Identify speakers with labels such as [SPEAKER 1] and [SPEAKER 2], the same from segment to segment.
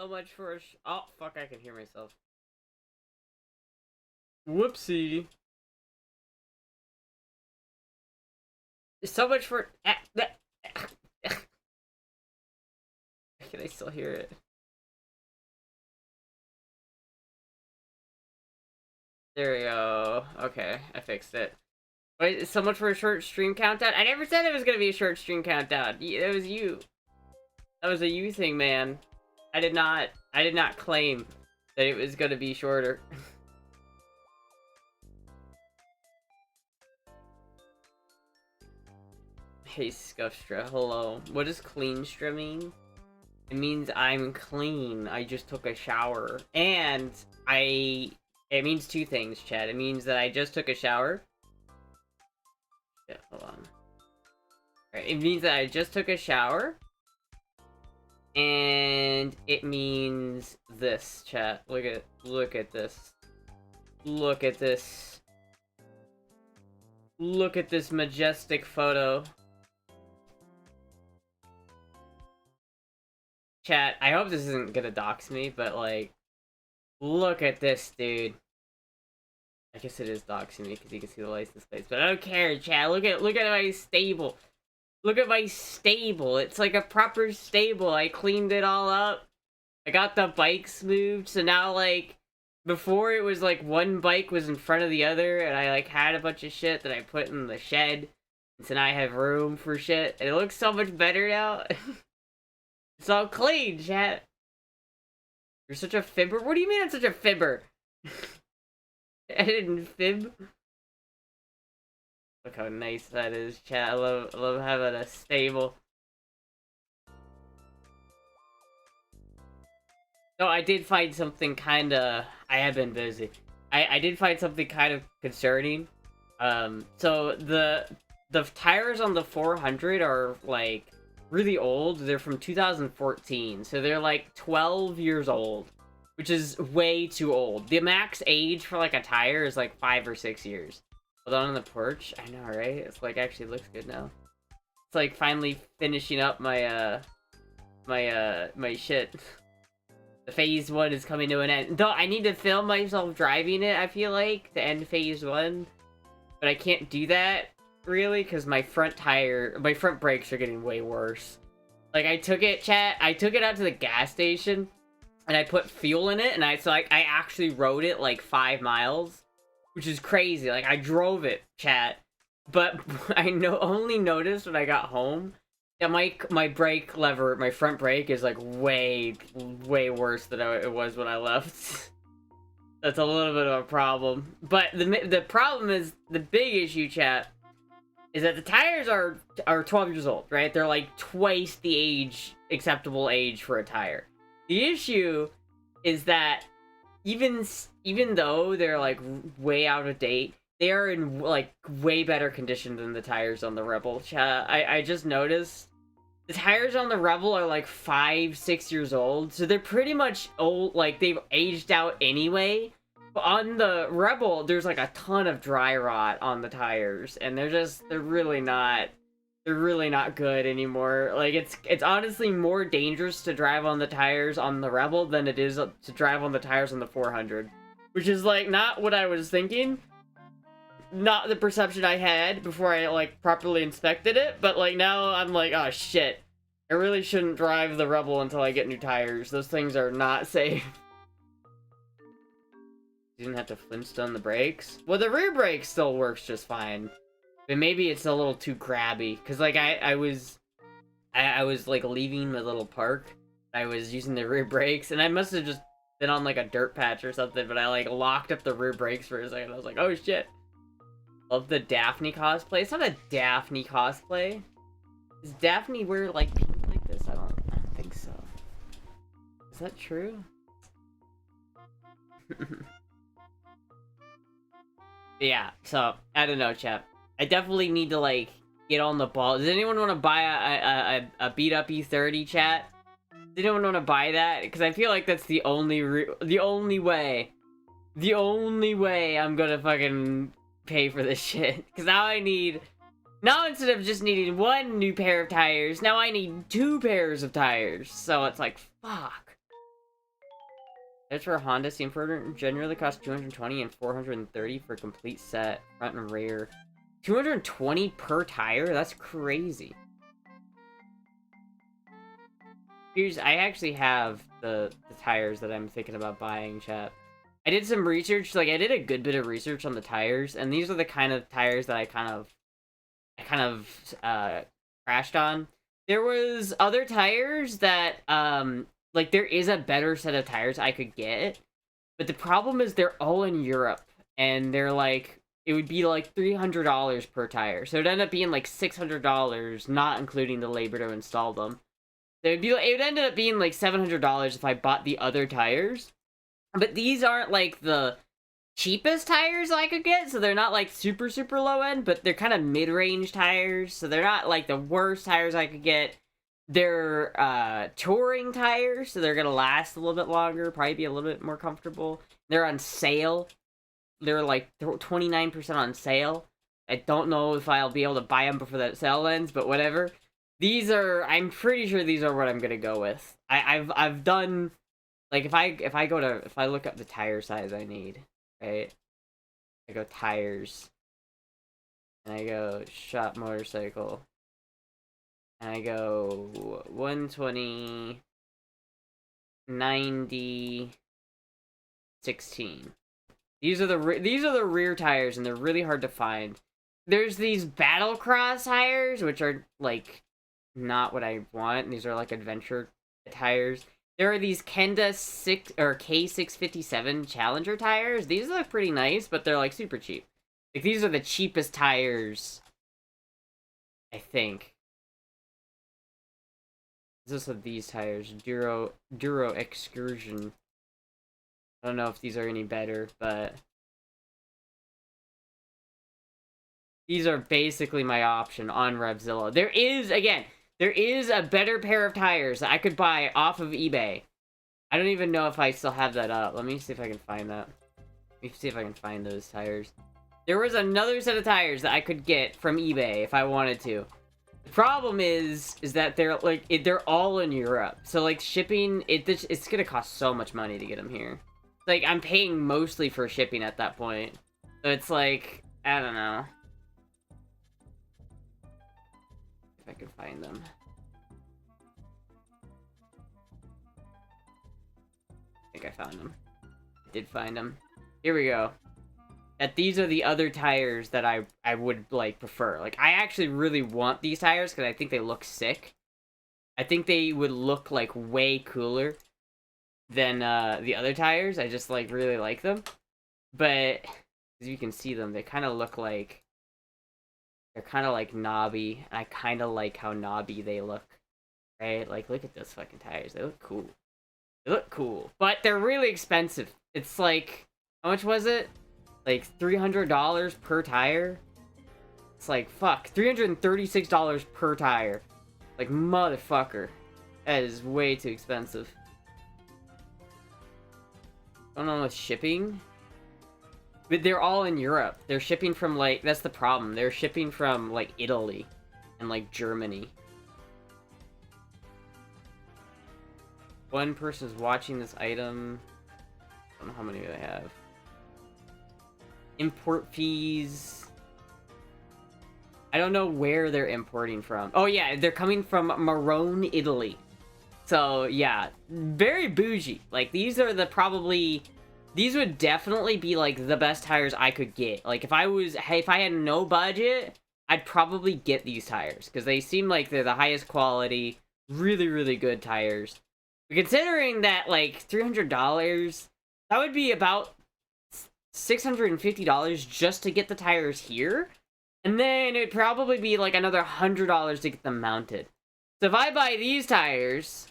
[SPEAKER 1] So much for a oh, fuck, I can hear myself. Whoopsie. So much for... Can I still hear it? There we go. Okay, I fixed it. Wait, so much for a short stream countdown? I never said it was gonna be a short stream countdown. That was you. That was a you thing, man. I did not claim that it was gonna be shorter. Hey, Scuffstra, hello. What does cleanstra mean? It means I'm clean. I just took a shower. And it means two things, Chad. It means that I just took a shower. Yeah, hold on. Alright, it means that I just took a shower. And it means this, chat. Look at this. Look at this. Look at this majestic photo. Chat, I hope this isn't gonna dox me, but like, look at this, dude. I guess it is doxing me because you can see the license plates, but I don't care, chat. Look at my stable. Look at my stable. It's like a proper stable. I cleaned it all up. I got the bikes moved, so now like, before it was like one bike was in front of the other, and I like had a bunch of shit that I put in the shed, and so now I have room for shit, and it looks so much better now. It's all clean, chat. You're such a fibber? What do you mean I'm such a fibber? I didn't fib. Look how nice that is, chat. I love having a stable. No, I did find something kinda... I have been busy. I did find something kind of concerning. So the tires on the 400 are, like, really old. They're from 2014, so they're like 12 years old, which is way too old. The max age for like a tire is like 5 or 6 years. Hold on the porch. I know, right? It's like actually looks good now. It's like finally finishing up my my shit. The phase 1 is coming to an end. Though I need to film myself driving it, I feel like, to end phase 1, but I can't do that really, because my front brakes are getting way worse. Like, I took it out to the gas station, and I put fuel in it, and I actually rode it, like, 5 miles, which is crazy. Like, I drove it, chat, but I only noticed when I got home that my brake lever, my front brake, is, like, way worse than it was when I left. That's a little bit of a problem. But the problem is, the big issue, chat, is that the tires are 12 years old, right? They're like twice the acceptable age for a tire. The issue is that even though they're like way out of date, they are in like way better condition than the tires on the Rebel. I just noticed the tires on the Rebel are like 5-6 years old, so they're pretty much old, like they've aged out anyway. On the Rebel, there's like a ton of dry rot on the tires, and they're really not good anymore. Like, it's honestly more dangerous to drive on the tires on the Rebel than it is to drive on the tires on the 400, which is like not what I was thinking, not the perception I had before I like properly inspected it. But like now I'm like, oh shit, I really shouldn't drive the Rebel until I get new tires. Those things are not safe. You didn't have to Flintstone the brakes? Well, the rear brake still works just fine. But maybe it's a little too crabby. Because, like, I was like, leaving my little park. I was using the rear brakes. And I must have just been on, like, a dirt patch or something. But I, like, locked up the rear brakes for a second. I was like, oh, shit. Love the Daphne cosplay. It's not a Daphne cosplay. Does Daphne wear, like, pink like this? I don't think so. Is that true? Yeah, so, I don't know, chat. I definitely need to, like, get on the ball. Does anyone want to buy a beat-up E30, chat? Does anyone want to buy that? Because I feel like that's the only way I'm gonna fucking pay for this shit. Because now instead of just needing one new pair of tires, now I need 2 pairs of tires. So it's like, fuck. As for Honda, seem for generally cost 220 and 430 for complete set, front and rear. 220 per tire? That's crazy. I actually have the tires that I'm thinking about buying, chat. I did some research, like I did a good bit of research on the tires, and these are the kind of tires that I kind of crashed on. There was other tires that like there is a better set of tires I could get, but the problem is they're all in Europe, and they're like it would be like $300 per tire, so it'd end up being like $600, not including the labor to install them. It would end up being like $700 if I bought the other tires. But these aren't like the cheapest tires I could get, so they're not like super low end, but they're kind of mid-range tires, so they're not like the worst tires I could get. They're touring tires, so they're gonna last a little bit longer, probably be a little bit more comfortable. They're on sale. They're like 29% on sale. I don't know if I'll be able to buy them before that sale ends, but whatever. I'm pretty sure these are what I'm gonna go with. I've done, like, if I look up the tire size I need, right? I go tires, and I go shop motorcycle, and I go 120, 90, 16. These are the rear tires, and they're really hard to find. There's these Battlecross tires, which are like not what I want. These are like adventure tires. There are these Kenda K657 Challenger tires. These look pretty nice, but they're like super cheap. Like these are the cheapest tires, I think. This is these tires, Duro Excursion. I don't know if these are any better, but these are basically my option on Revzilla. There is a better pair of tires that I could buy off of eBay. I don't even know if I still have that up. Let me see if I can find that. Let me see if I can find those tires. There was another set of tires that I could get from eBay if I wanted to. The problem is that they're all in Europe. So like shipping, it's gonna cost so much money to get them here. Like I'm paying mostly for shipping at that point. So it's like, I don't know. If I can find them. I think I found them. I did find them. Here we go. These are the other tires that I would like prefer. Like I actually really want these tires because I think they look sick. I think they would look like way cooler than the other tires. I just like really like them. But as you can see them, they kind of look like they're kind of like knobby. And I kind of like how knobby they look. Right? Like look at those fucking tires. They look cool. They look cool. But they're really expensive. It's like, how much was it? Like $300 per tire? It's like, fuck, $336 per tire. Like, motherfucker. That is way too expensive. Going on with shipping? But they're all in Europe. They're shipping from, like, that's the problem. They're shipping from, like, Italy and, like, Germany. One person's watching this item. I don't know how many they have. Import fees. I don't know where they're importing from. Oh yeah, they're coming from Marone, Italy. So yeah, very bougie. Like these would definitely be like the best tires I could get. Like if I had no budget, I'd probably get these tires because they seem like they're the highest quality, really good tires. But considering that like $300, that would be about $650 just to get the tires here, and then it'd probably be like another $100 to get them mounted. So if I buy these tires,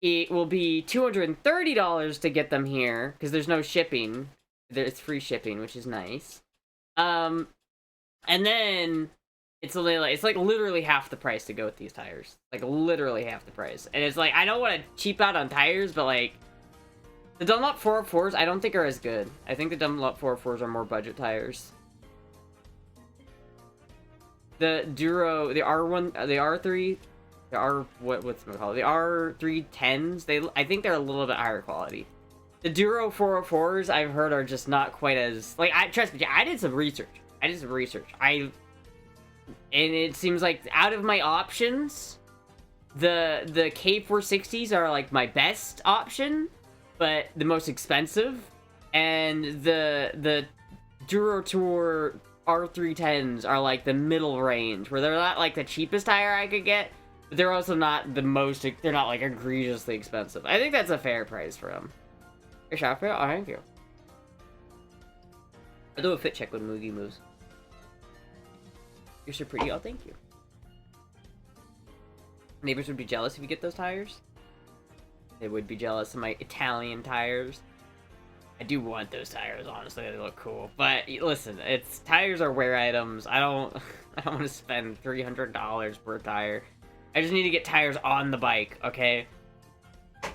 [SPEAKER 1] it will be $230 to get them here because there's no shipping. It's free shipping, which is nice. And then it's like literally half the price to go with these tires. Like literally half the price, and it's like I don't want to cheap out on tires, but like. The Dunlop 404s, I don't think are as good. I think the Dunlop 404s are more budget tires. The Duro, the R1, the R3, the R, what's it called? The R310s, I think they're a little bit higher quality. The Duro 404s I've heard are just not quite as like trust me, I did some research. And it seems like out of my options, the K460s are like my best option, but the most expensive, and the Duro Tour R310s are like the middle range, where they're not like the cheapest tire I could get, but they're also not the most, they're not like egregiously expensive. I think that's a fair price for them. Your shot for it? Oh, thank you. I'll do a fit check when Moogie moves. You're so pretty. Oh, thank you. Neighbors would be jealous if you get those tires. They would be jealous of my Italian tires. I do want those tires, honestly. They look cool. But listen, tires are wear items. I don't want to spend $300 per tire. I just need to get tires on the bike, okay?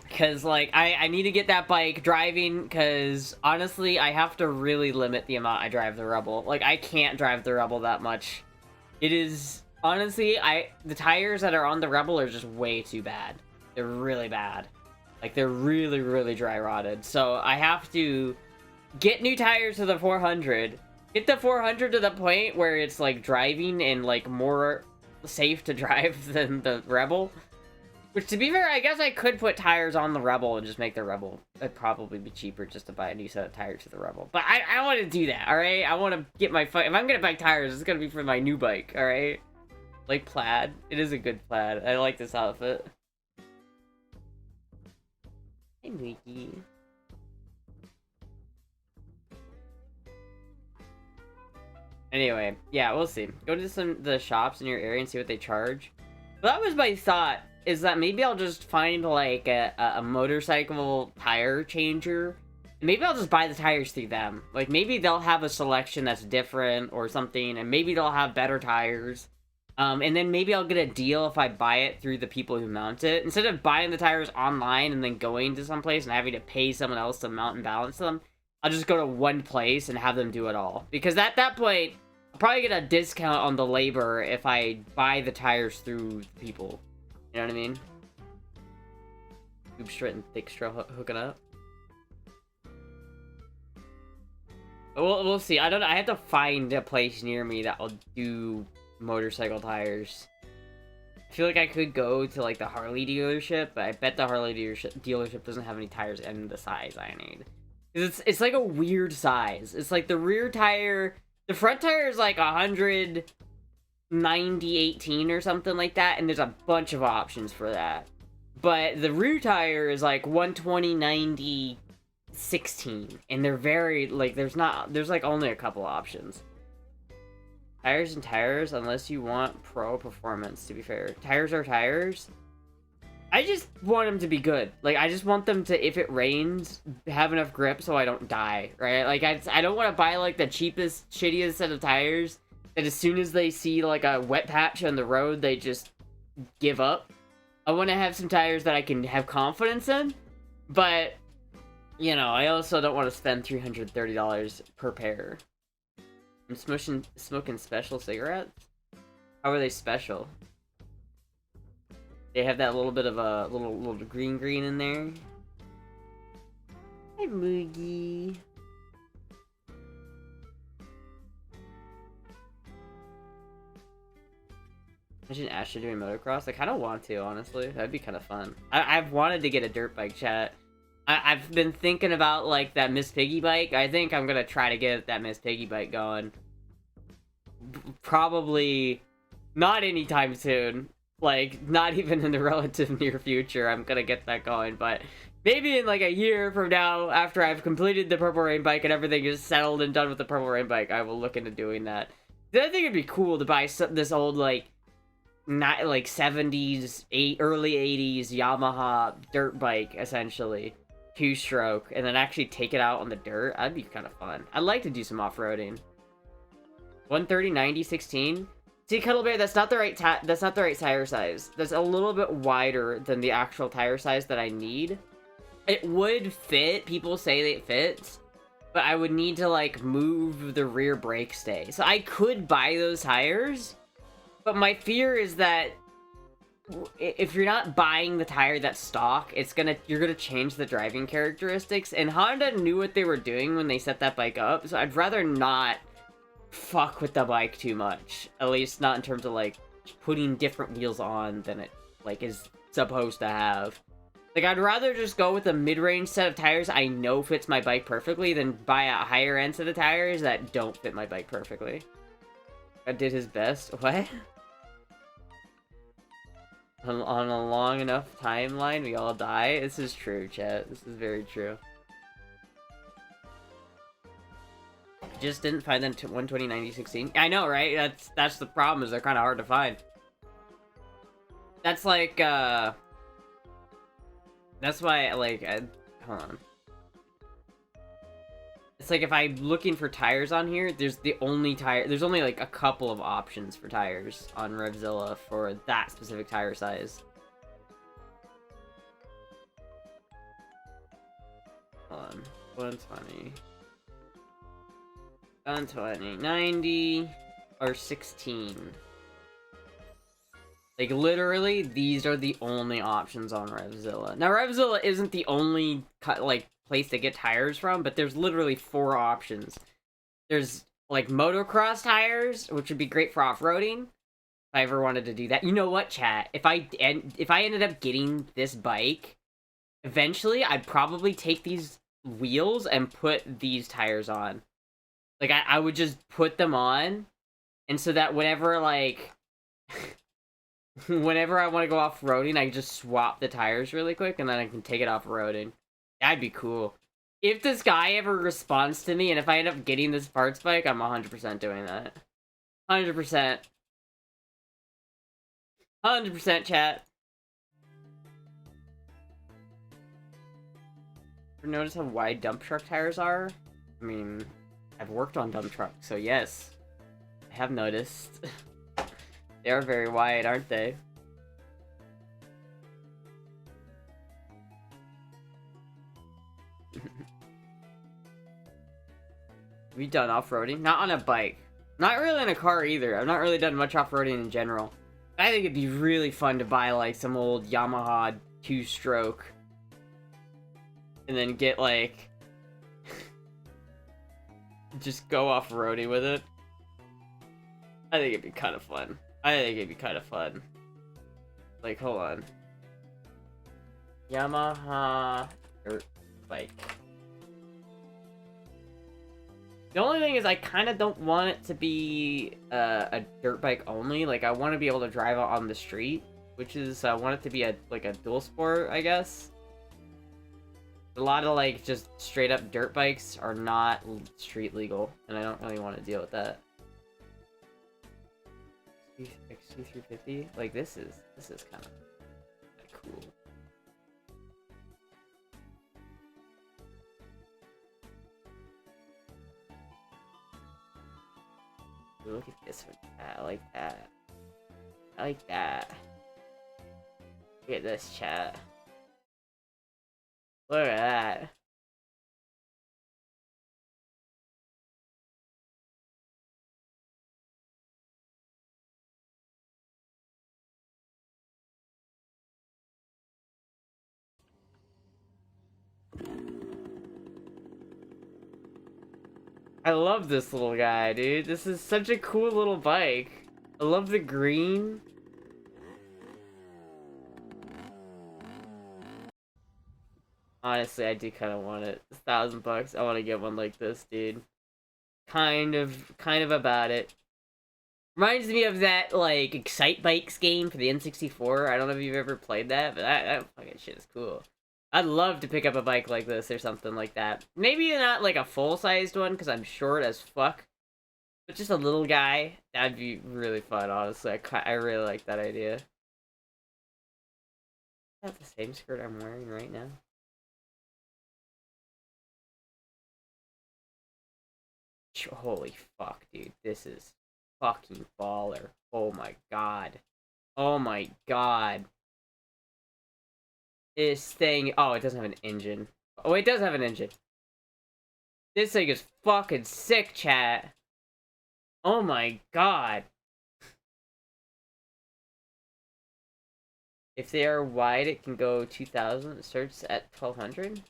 [SPEAKER 1] Because, like, I need to get that bike driving, because, honestly, I have to really limit the amount I drive the Rebel. Like, I can't drive the Rebel that much. It is, honestly, the tires that are on the Rebel are just way too bad. They're really bad. Like, they're really, really dry rotted. So, I have to get new tires to the 400. Get the 400 to the point where it's, like, driving and, like, more safe to drive than the Rebel. Which, to be fair, I guess I could put tires on the Rebel and just make the Rebel. It'd probably be cheaper just to buy a new set of tires for the Rebel. But I want to do that, alright? I want to get my... If I'm going to buy tires, it's going to be for my new bike, alright? Like plaid. It is a good plaid. I like this outfit. Hey, Mickey. Anyway, yeah, we'll see. Go to the shops in your area and see what they charge. Well, that was my thought, is that maybe I'll just find, like, a motorcycle tire changer. Maybe I'll just buy the tires through them. Like, maybe they'll have a selection that's different or something, and maybe they'll have better tires. And then maybe I'll get a deal if I buy it through the people who mount it. Instead of buying the tires online and then going to someplace and having to pay someone else to mount and balance them, I'll just go to one place and have them do it all. Because at that point, I'll probably get a discount on the labor if I buy the tires through people. You know what I mean? Tube straight and thick straw hooking up. We'll see. I don't know. I have to find a place near me that will do motorcycle tires. I feel like I could go to like the Harley dealership, but I bet the Harley dealership doesn't have any tires in the size I need. It's like a weird size. It's like the rear tire, the front tire is like 190/18 or something like that, and there's a bunch of options for that. But the rear tire is like 120/90/16, and they're very like there's like only a couple options. Tires and tires, unless you want pro performance, to be fair. Tires are tires. I just want them to be good. Like, I just want them to, if it rains, have enough grip so I don't die, right? Like, I don't want to buy, like, the cheapest, shittiest set of tires that as soon as they see, like, a wet patch on the road, they just give up. I want to have some tires that I can have confidence in, but, you know, I also don't want to spend $330 per pair. I'm smoking special cigarettes? How are they special? They have that little bit of a little green in there. Hi, Moogie. Imagine Astra doing motocross. I kind of want to, honestly. That'd be kind of fun. I've wanted to get a dirt bike, chat. I've been thinking about, like, that Miss Piggy bike. I think I'm gonna try to get that Miss Piggy bike going. Probably not anytime soon. Like, not even in the relative near future I'm gonna get that going, but maybe in, like, a year from now, after I've completed the Purple Rain bike and everything is settled and done with the Purple Rain bike, I will look into doing that. I think it'd be cool to buy this old, like, not, like, 70s, early 80s Yamaha dirt bike, essentially. Two-stroke, and then actually take it out on the dirt. That'd be kind of fun. I'd like to do some off-roading. 130/90/16. See, Cuddle Bear, that's not the right tire size. That's a little bit wider than the actual tire size that I need. It would fit. People say that it fits, but I would need to, like, move the rear brake stay. So I could buy those tires, but my fear is that if you're not buying the tire that's stock, you're gonna change the driving characteristics. And Honda knew what they were doing when they set that bike up, so I'd rather not fuck with the bike too much. At least not in terms of like putting different wheels on than it like is supposed to have. Like, I'd rather just go with a mid-range set of tires I know fits my bike perfectly than buy a higher-end set of tires that don't fit my bike perfectly. I did his best. What? On a long enough timeline, we all die? This is true, chat. This is very true. Just didn't find them 120, 90, 16. I know, right? That's the problem, is they're kind of hard to find. That's like, that's why, like, hold on. It's like if I'm looking for tires on here, there's only like a couple of options for tires on Revzilla for that specific tire size. Hold on. 120. 120. 90. Or 16. Like, literally, these are the only options on Revzilla. Now, Revzilla isn't the only, like, place to get tires from, but there's literally 4 options. There's, like, motocross tires, which would be great for off-roading, if I ever wanted to do that. You know what, chat? If I ended up getting this bike, eventually, I'd probably take these wheels and put these tires on. Like, I would just put them on, and so that whenever, like... whenever I want to go off-roading, I can just swap the tires really quick, and then I can take it off-roading. That'd be cool. If this guy ever responds to me, and if I end up getting this parts bike, I'm 100% doing that. 100%. 100%, chat. Ever notice how wide dump truck tires are? I mean, I've worked on dump trucks, so yes. I have noticed. They are very wide, aren't they? Have you done off-roading? Not on a bike. Not really in a car either. I've not really done much off-roading in general. I think it'd be really fun to buy, like, some old Yamaha 2-stroke. And then get, like... just go off-roading with it. I think it'd be kind of fun. Like, hold on. Yamaha dirt bike. The only thing is I kind of don't want it to be a dirt bike only. Like, I want to be able to drive it on the street, which is, I want it to be like a dual sport, I guess. A lot of, like, just straight up dirt bikes are not street legal, and I don't really want to deal with that. XT350? Like, this is kind of cool. Look at this one. I like that. I like that. Look at this, chat. Look at that. I love this little guy, dude. This is such a cool little bike. I love the green. Honestly, I do kind of want it. It's $1,000. I want to get one like this, dude. Kind of about it. Reminds me of that, like, Excite Bikes game for the N64. I don't know if you've ever played that, but that fucking shit is cool. I'd love to pick up a bike like this or something like that. Maybe not like a full-sized one, because I'm short as fuck. But just a little guy. That'd be really fun, honestly. I really like that idea. Is that the same skirt I'm wearing right now? Holy fuck, dude. This is fucking baller. Oh my god. Oh my god. This thing... Oh, it doesn't have an engine. Oh, it does have an engine. This thing is fucking sick, chat. Oh my god. If they are wide, it can go 2,000. It starts at 1,200.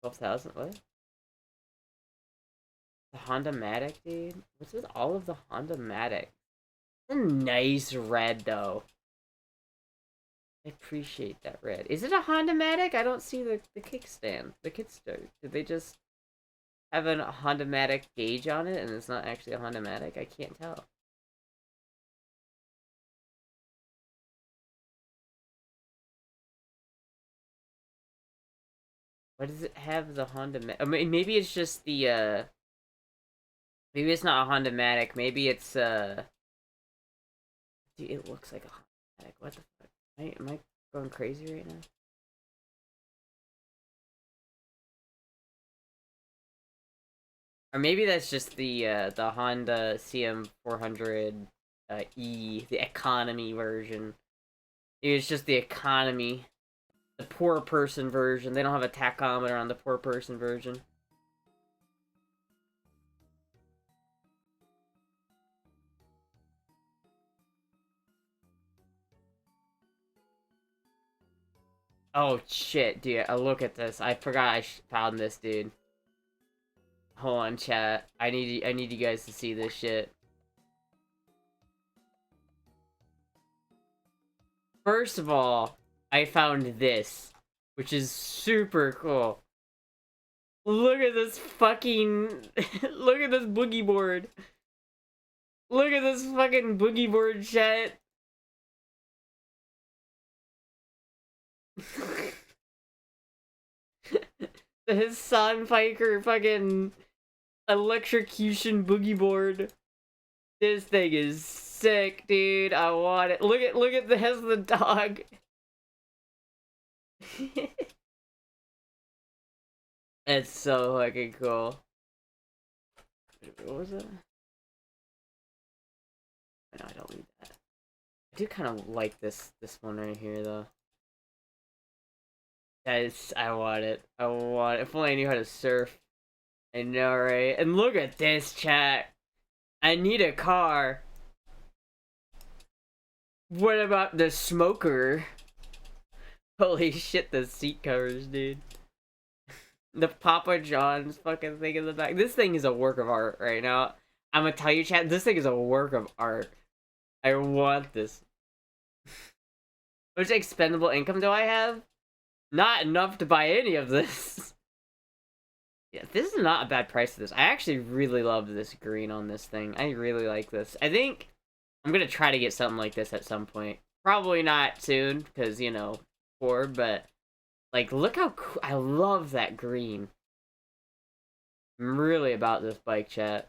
[SPEAKER 1] 12,000. What? The Honda Matic, dude. What's with all of the Honda Matic? It's a nice red, though. I appreciate that red. Is it a Honda Matic? I don't see the kickstand. The kickstart. Did they just have a Honda Matic gauge on it and it's not actually a Honda Matic? I can't tell. Why does it have the Honda Matic? I mean, maybe it's just the, maybe it's not a Honda Matic. Maybe it's, dude, it looks like a Honda Matic. What the fuck? Am I going crazy right now? Or maybe that's just the Honda CM400 E, the economy version. Maybe it's just the economy, the poor person version. They don't have a tachometer on the poor person version. Oh shit, dude! Look at this. I forgot I found this, dude. Hold on, chat. I need you guys to see this shit. First of all, I found this, which is super cool. Look at this fucking... Look at this boogie board. Look at this fucking boogie board, chat. The Hassan Piker fucking electrocution boogie board. This thing is sick, dude. I want it. Look at the has the dog. It's so fucking cool. What was it? No, I don't need that. I do kind of like this one right here though. I want it. I want it. If only I knew how to surf. I know, right? And look at this, chat. I need a car. What about the smoker? Holy shit, the seat covers, dude. The Papa John's fucking thing in the back. This thing is a work of art right now. I'm gonna tell you, chat, this thing is a work of art. I want this. How much expendable income do I have? Not enough to buy any of this. Yeah, this is not a bad price for this. I actually really love this green on this thing. I really like this. I think I'm gonna try to get something like this at some point. Probably not soon, because, you know, poor, but, like, look how cool. I love that green. I'm really about this bike, chat.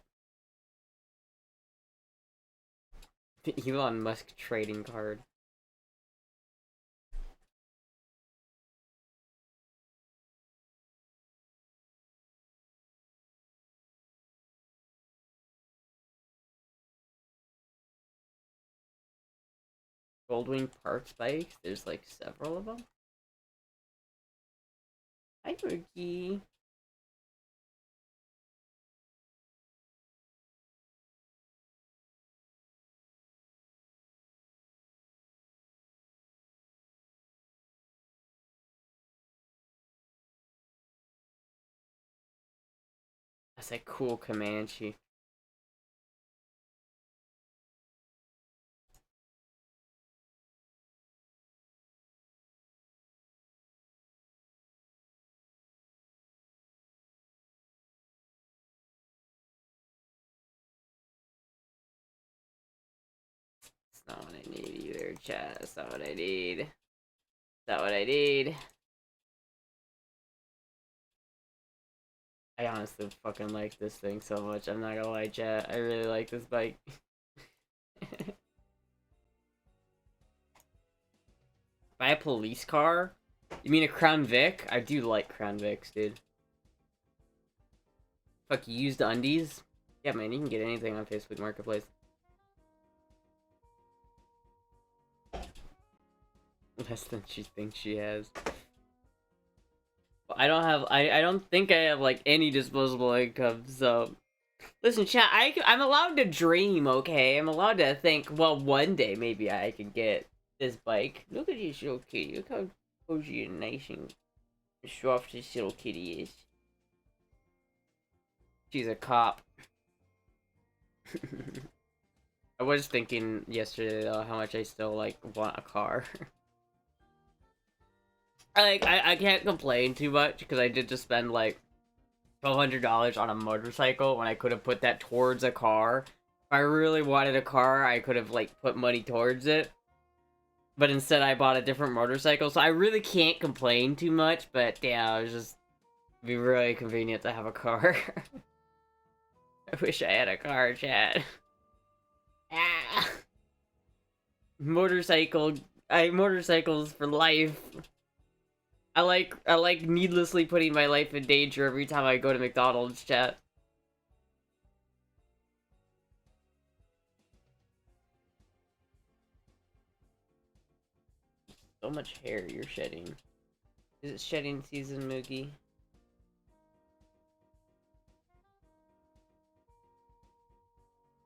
[SPEAKER 1] The Elon Musk trading card. Goldwing Parks bikes. There's like several of them. Hi, Rookie. That's a cool Comanche. That's not what I need either, chat. That's not what I need. That's not what I need. I honestly fucking like this thing so much. I'm not gonna lie, chat. I really like this bike. Buy a police car? You mean a Crown Vic? I do like Crown Vics, dude. Fuck, used undies? Yeah, man, you can get anything on Facebook Marketplace. Less than she thinks she has. I don't think I have, like, any disposable income, so... Listen, chat, I'm allowed to dream, okay? I'm allowed to think, well, one day maybe I could get this bike. Look at this little kitty. Look how cozy and nice and soft this little kitty is. She's a cop. I was thinking yesterday though how much I still like want a car. I can't complain too much because I did just spend like $1,200 on a motorcycle when I could have put that towards a car. If I really wanted a car, I could have like put money towards it. But instead I bought a different motorcycle, so I really can't complain too much, but yeah, it was just it'd be really convenient to have a car. I wish I had a car, chat. Ah. Motorcycles for life. I like needlessly putting my life in danger every time I go to McDonald's, chat. So much hair you're shedding. Is it shedding season, Moogie?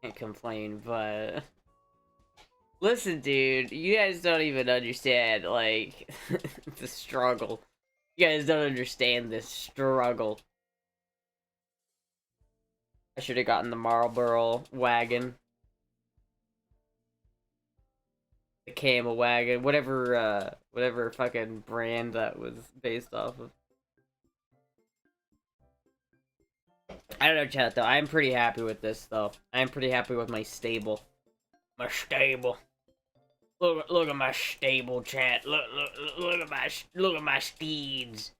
[SPEAKER 1] Can't complain, but listen, dude, you guys don't even understand, like, the struggle. You guys don't understand this struggle. I should have gotten the Marlboro wagon. The camel wagon, whatever fucking brand that was based off of. I don't know, chat, though. I'm pretty happy with this, though. I'm pretty happy with my stable. My stable. Look at my stable, chat. Look at my steeds.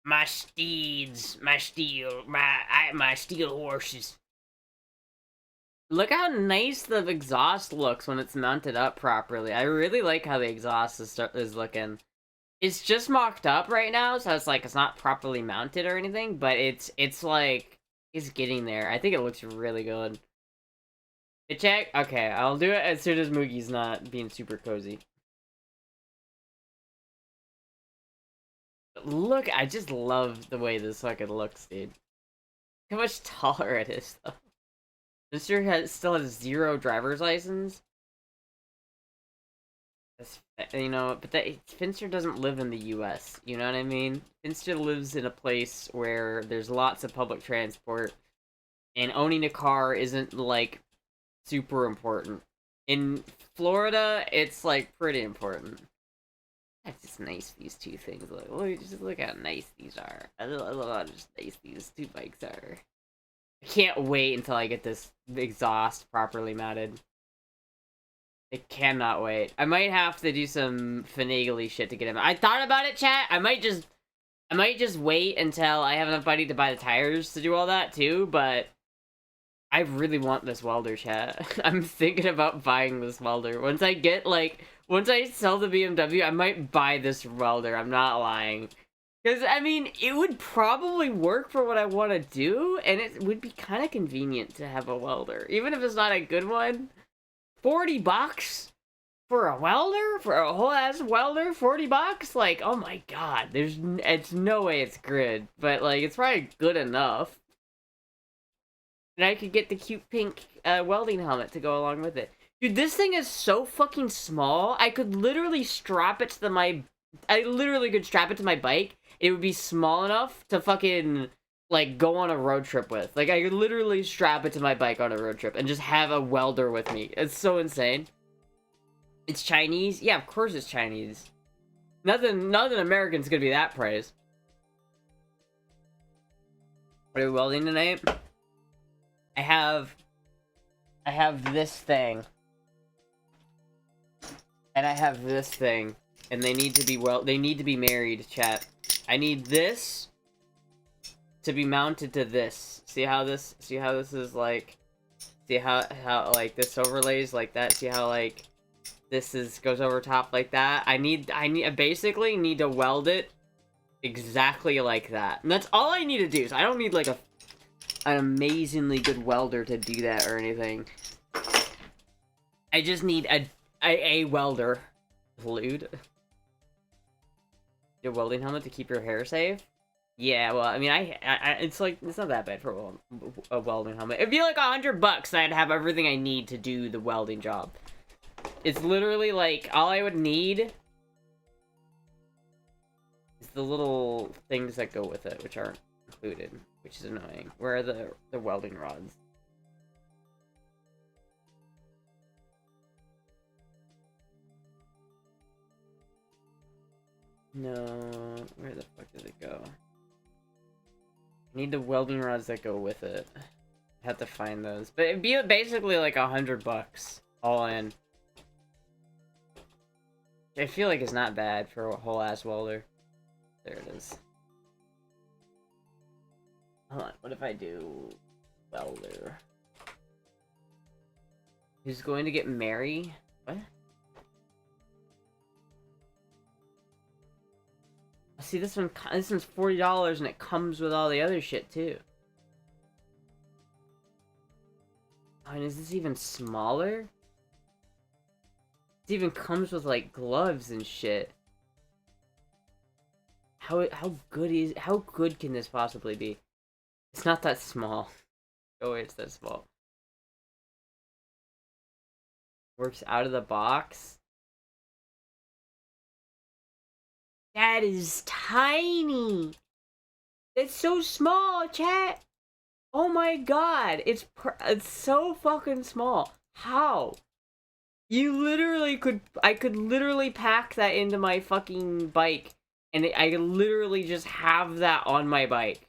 [SPEAKER 1] My steeds. My steel horses. Look how nice the exhaust looks when it's mounted up properly. I really like how the exhaust is looking. It's just mocked up right now, so it's like it's not properly mounted or anything, but it's like it's getting there. I think it looks really good. Check? Okay, I'll do it as soon as Moogie's not being super cozy. Look, I just love the way this fucking looks, dude. How much taller it is, though. Mr. still has 0 driver's license. You know, but Finster doesn't live in the US, you know what I mean? Finster lives in a place where there's lots of public transport, and owning a car isn't, like, super important. In Florida, it's, like, pretty important. That's just nice, these two things. Look how nice these are. I love how just nice these two bikes are. I can't wait until I get this exhaust properly mounted. I cannot wait. I might have to do some finagly shit to get him. I thought about it, chat. I might just wait until I have enough money to buy the tires to do all that too, but I really want this welder, chat. I'm thinking about buying this welder. Once I sell the BMW, I might buy this welder. I'm not lying. Because, I mean, it would probably work for what I want to do, and it would be kind of convenient to have a welder. Even if it's not a good one. $40 for a welder? For a whole ass welder? $40? Like, oh my god. It's no way it's good. But, like, it's probably good enough. And I could get the cute pink welding helmet to go along with it. Dude, this thing is so fucking small. I could literally strap it to my... I literally could strap it to my bike. It would be small enough to fucking, like, go on a road trip with. Like, I could literally strap it to my bike on a road trip and just have a welder with me. It's so insane. It's Chinese? Yeah, of course it's Chinese. Nothing American's gonna be that price. Are we welding tonight? I have this thing. And I have this thing. And they need to be married, chat. I need this to be mounted to this. See how this is like, see how like this overlays like that. See how like this goes over top like that. I basically need to weld it exactly like that. And that's all I need to do. So I don't need like an amazingly good welder to do that or anything. I just need a welder. Lude. Your welding helmet to keep your hair safe? Yeah, well, I mean, it's like, it's not that bad for a welding helmet. It'd be like $100, I'd have everything I need to do the welding job. It's literally like, all I would need is the little things that go with it, which aren't included, which is annoying. Where are the welding rods? No, where the fuck did it go? I need the welding rods that go with it. I have to find those. But it'd be basically like $100 all in. I feel like it's not bad for a whole ass welder. There it is. Hold on, what if I do welder? Who's going to get married? What? See, this one's $40 and it comes with all the other shit too. Oh, and is this even smaller? It even comes with like gloves and shit. How good can this possibly be? It's not that small. Oh wait, it's that small. Works out of the box. That is tiny. It's so small, chat. Oh my god, it's so fucking small. How? You literally could. I could literally pack that into my fucking bike, and I could literally just have that on my bike.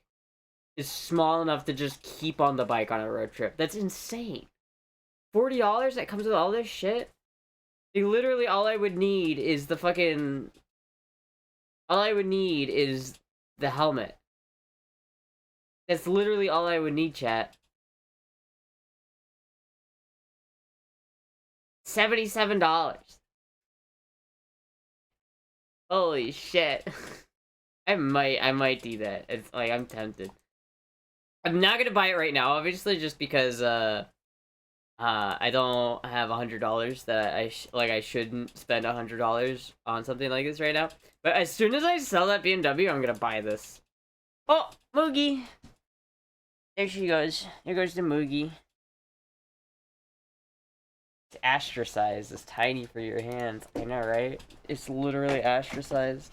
[SPEAKER 1] It's small enough to just keep on the bike on a road trip. That's insane. $40 that comes with all this shit? Like, literally all I would need is the fucking... All I would need is the helmet. That's literally all I would need, chat. $77. Holy shit. I might do that. It's like, I'm tempted. I'm not gonna buy it right now, obviously, just because, I don't have $100 that I shouldn't spend $100 on something like this right now. But as soon as I sell that BMW, I'm gonna buy this. Oh, Moogie! There she goes. There goes the Moogie. It's Astra size. It's tiny for your hands. I know, right? It's literally Astra size.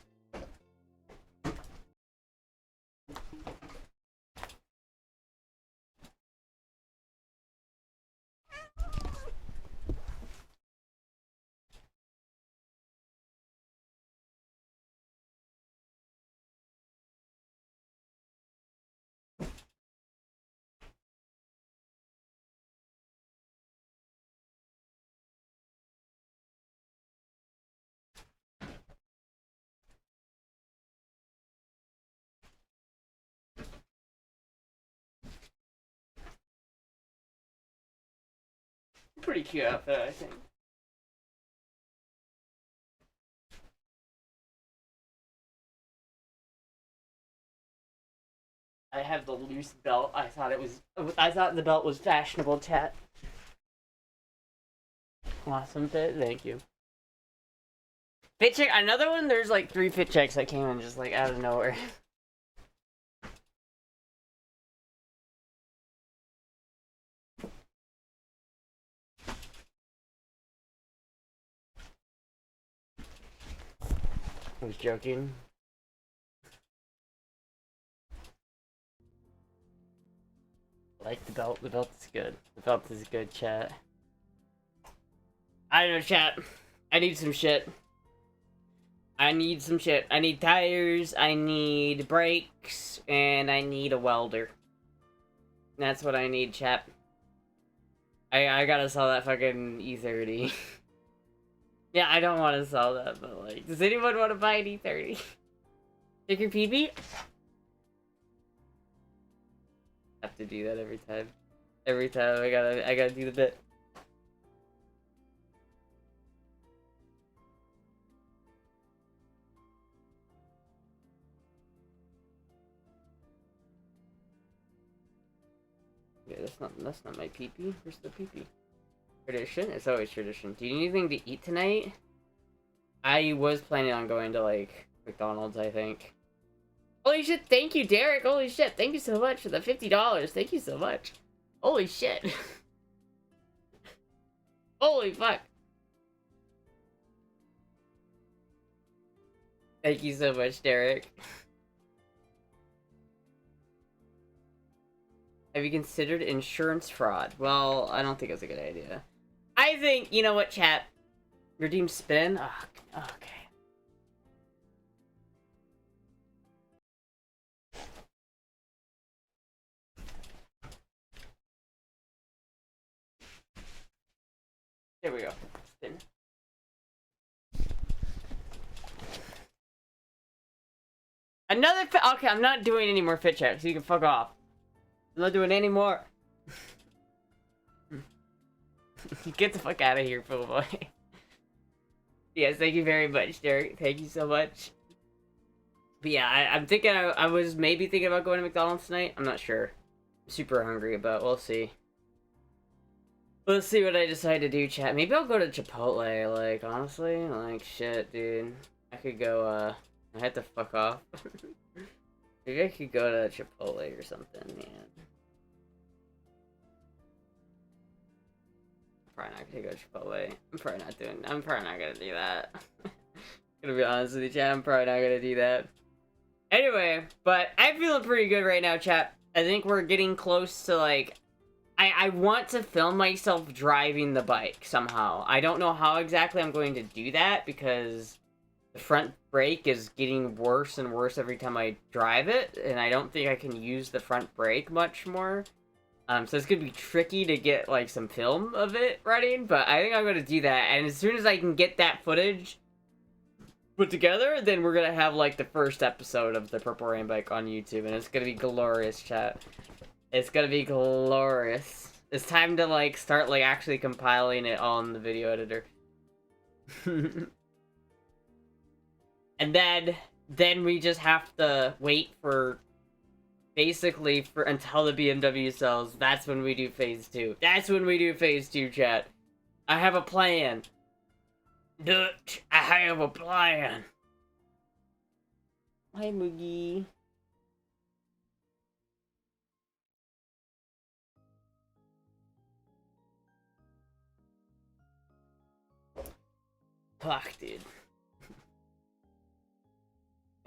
[SPEAKER 1] Pretty cute outfit, I think. I have the loose belt. I thought the belt was fashionable, chat. Awesome fit, thank you. Fit check, another one. There's like 3 fit checks that came in just like out of nowhere. I was joking. I like the belt. The belt is good. The belt is good, chat. I don't know, chat. I need some shit. I need some shit. I need tires, I need brakes, and I need a welder. That's what I need, chat. I gotta sell that fucking E30. Yeah, I don't want to sell that, but like, does anyone want to buy an E30? Take your PB? Have to do that every time. Every time I gotta do the bit. Yeah, that's not my PP. Where's the PP? Tradition? It's always tradition. Do you need anything to eat tonight? I was planning on going to like McDonald's, I think. Holy shit, thank you, Derek. Holy shit, thank you so much for the $50. Thank you so much. Holy shit. Holy fuck. Thank you so much, Derek. Have you considered insurance fraud? Well, I don't think it's a good idea. I think, you know what, chat? Redeem spin? Oh, okay. There we go. Spin. Another fit. Okay, I'm not doing any more fit checks, so you can fuck off. I'm not doing any more. Get the fuck out of here, fool boy. Yes, thank you very much, Derek. Thank you so much. But yeah, I'm thinking I was maybe thinking about going to McDonald's tonight. I'm not sure. I'm super hungry, but we'll see. Let's see what I decide to do, chat. Maybe I'll go to Chipotle, like, honestly. Like, shit, dude. I could go, I had to fuck off. Maybe I could go to Chipotle or something, man. Probably not gonna go to Chipotle. I'm probably not gonna do that. Gonna be honest with you, chat. I'm probably not gonna do that. Anyway, but I'm feeling pretty good right now, chat. I think we're getting close to, like, I want to film myself driving the bike somehow. I don't know how exactly I'm going to do that because the front brake is getting worse and worse every time I drive it, and I don't think I can use the front brake much more. So it's gonna be tricky to get, like, some film of it running, but I think I'm gonna do that, and as soon as I can get that footage put together, then we're gonna have, like, the first episode of the Purple Rain Bike on YouTube, and it's gonna be glorious, chat. It's gonna be glorious. It's time to, like, start, like, actually compiling it all in the video editor. And then we just have to wait for, basically, until the BMW sells. That's when we do phase 2. That's when we do phase 2, chat. I have a plan. Dutch, I have a plan. Hi, Moogie. Fuck, dude.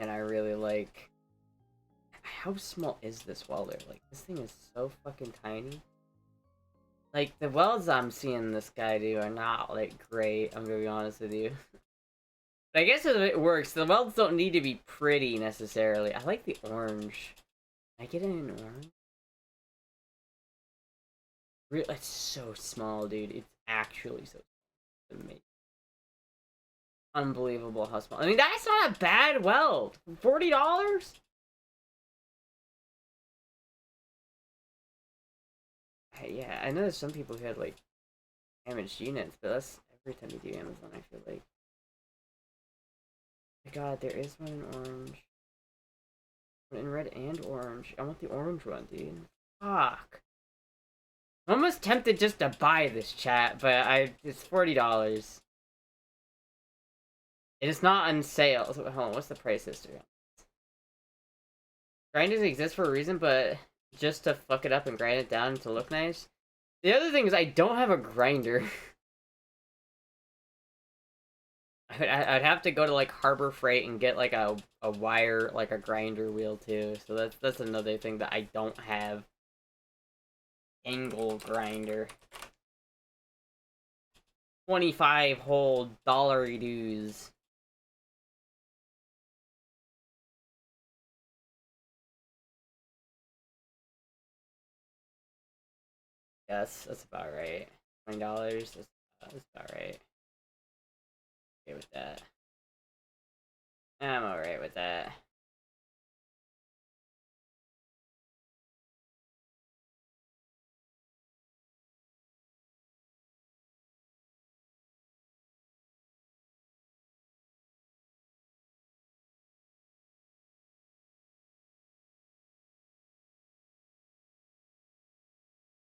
[SPEAKER 1] And I really like... How small is this welder? Like, this thing is so fucking tiny. Like, the welds I'm seeing this guy do are not, like, great, I'm gonna be honest with you. But I guess it works. The welds don't need to be pretty, necessarily. I like the orange. Can I get it in orange? It's so small, dude. It's actually so amazing. Unbelievable how small. I mean, that's not a bad weld. $40? Yeah, I know there's some people who had, like, damaged units, but that's every time you do Amazon, I feel like. My god, there is one in orange. One in red and orange. I want the orange one, dude. Fuck. I'm almost tempted just to buy this, chat, but it's $40. And it's not on sale. So, hold on, what's the price history? Grinders exist for a reason, but just to fuck it up and grind it down to look nice. The other thing is I don't have a grinder. I'd have to go to, like, Harbor Freight and get, like, a wire, like, a grinder wheel, too. So that's another thing that I don't have. Angle grinder. 25 whole dollary dues. Yes, that's about right. $20, that's about right. Okay with that. I'm alright with that.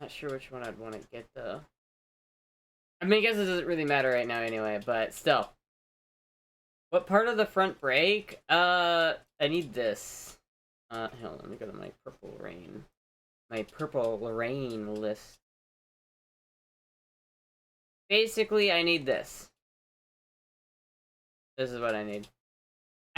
[SPEAKER 1] Not sure which one I'd want to get, though. I mean, I guess it doesn't really matter right now anyway, but still. What part of the front brake? I need this. Hold on, let me go to my Purple Rain. My Purple Rain list. Basically, I need this. This is what I need.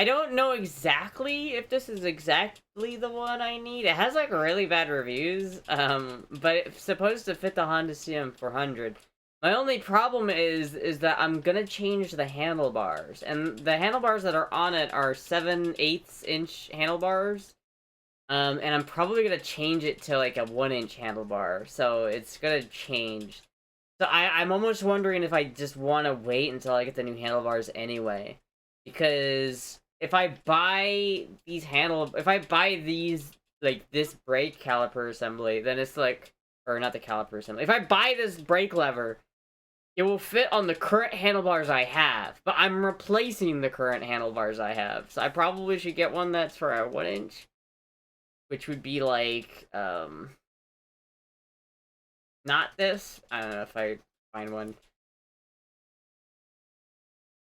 [SPEAKER 1] I don't know exactly if this is exactly the one I need. It has like really bad reviews, but it's supposed to fit the Honda CM400. My only problem is that I'm gonna change the handlebars, and the handlebars that are on it are 7/8 inch handlebars. And I'm probably gonna change it to like a 1 inch handlebar, so it's gonna change. So I'm almost wondering if I just want to wait until I get the new handlebars anyway, because if I buy these like this brake caliper assembly, then it's like, or not the caliper assembly. If I buy this brake lever, it will fit on the current handlebars I have, but I'm replacing the current handlebars I have, so I probably should get one that's for a 1 inch, which would be like not this. I don't know if I find one.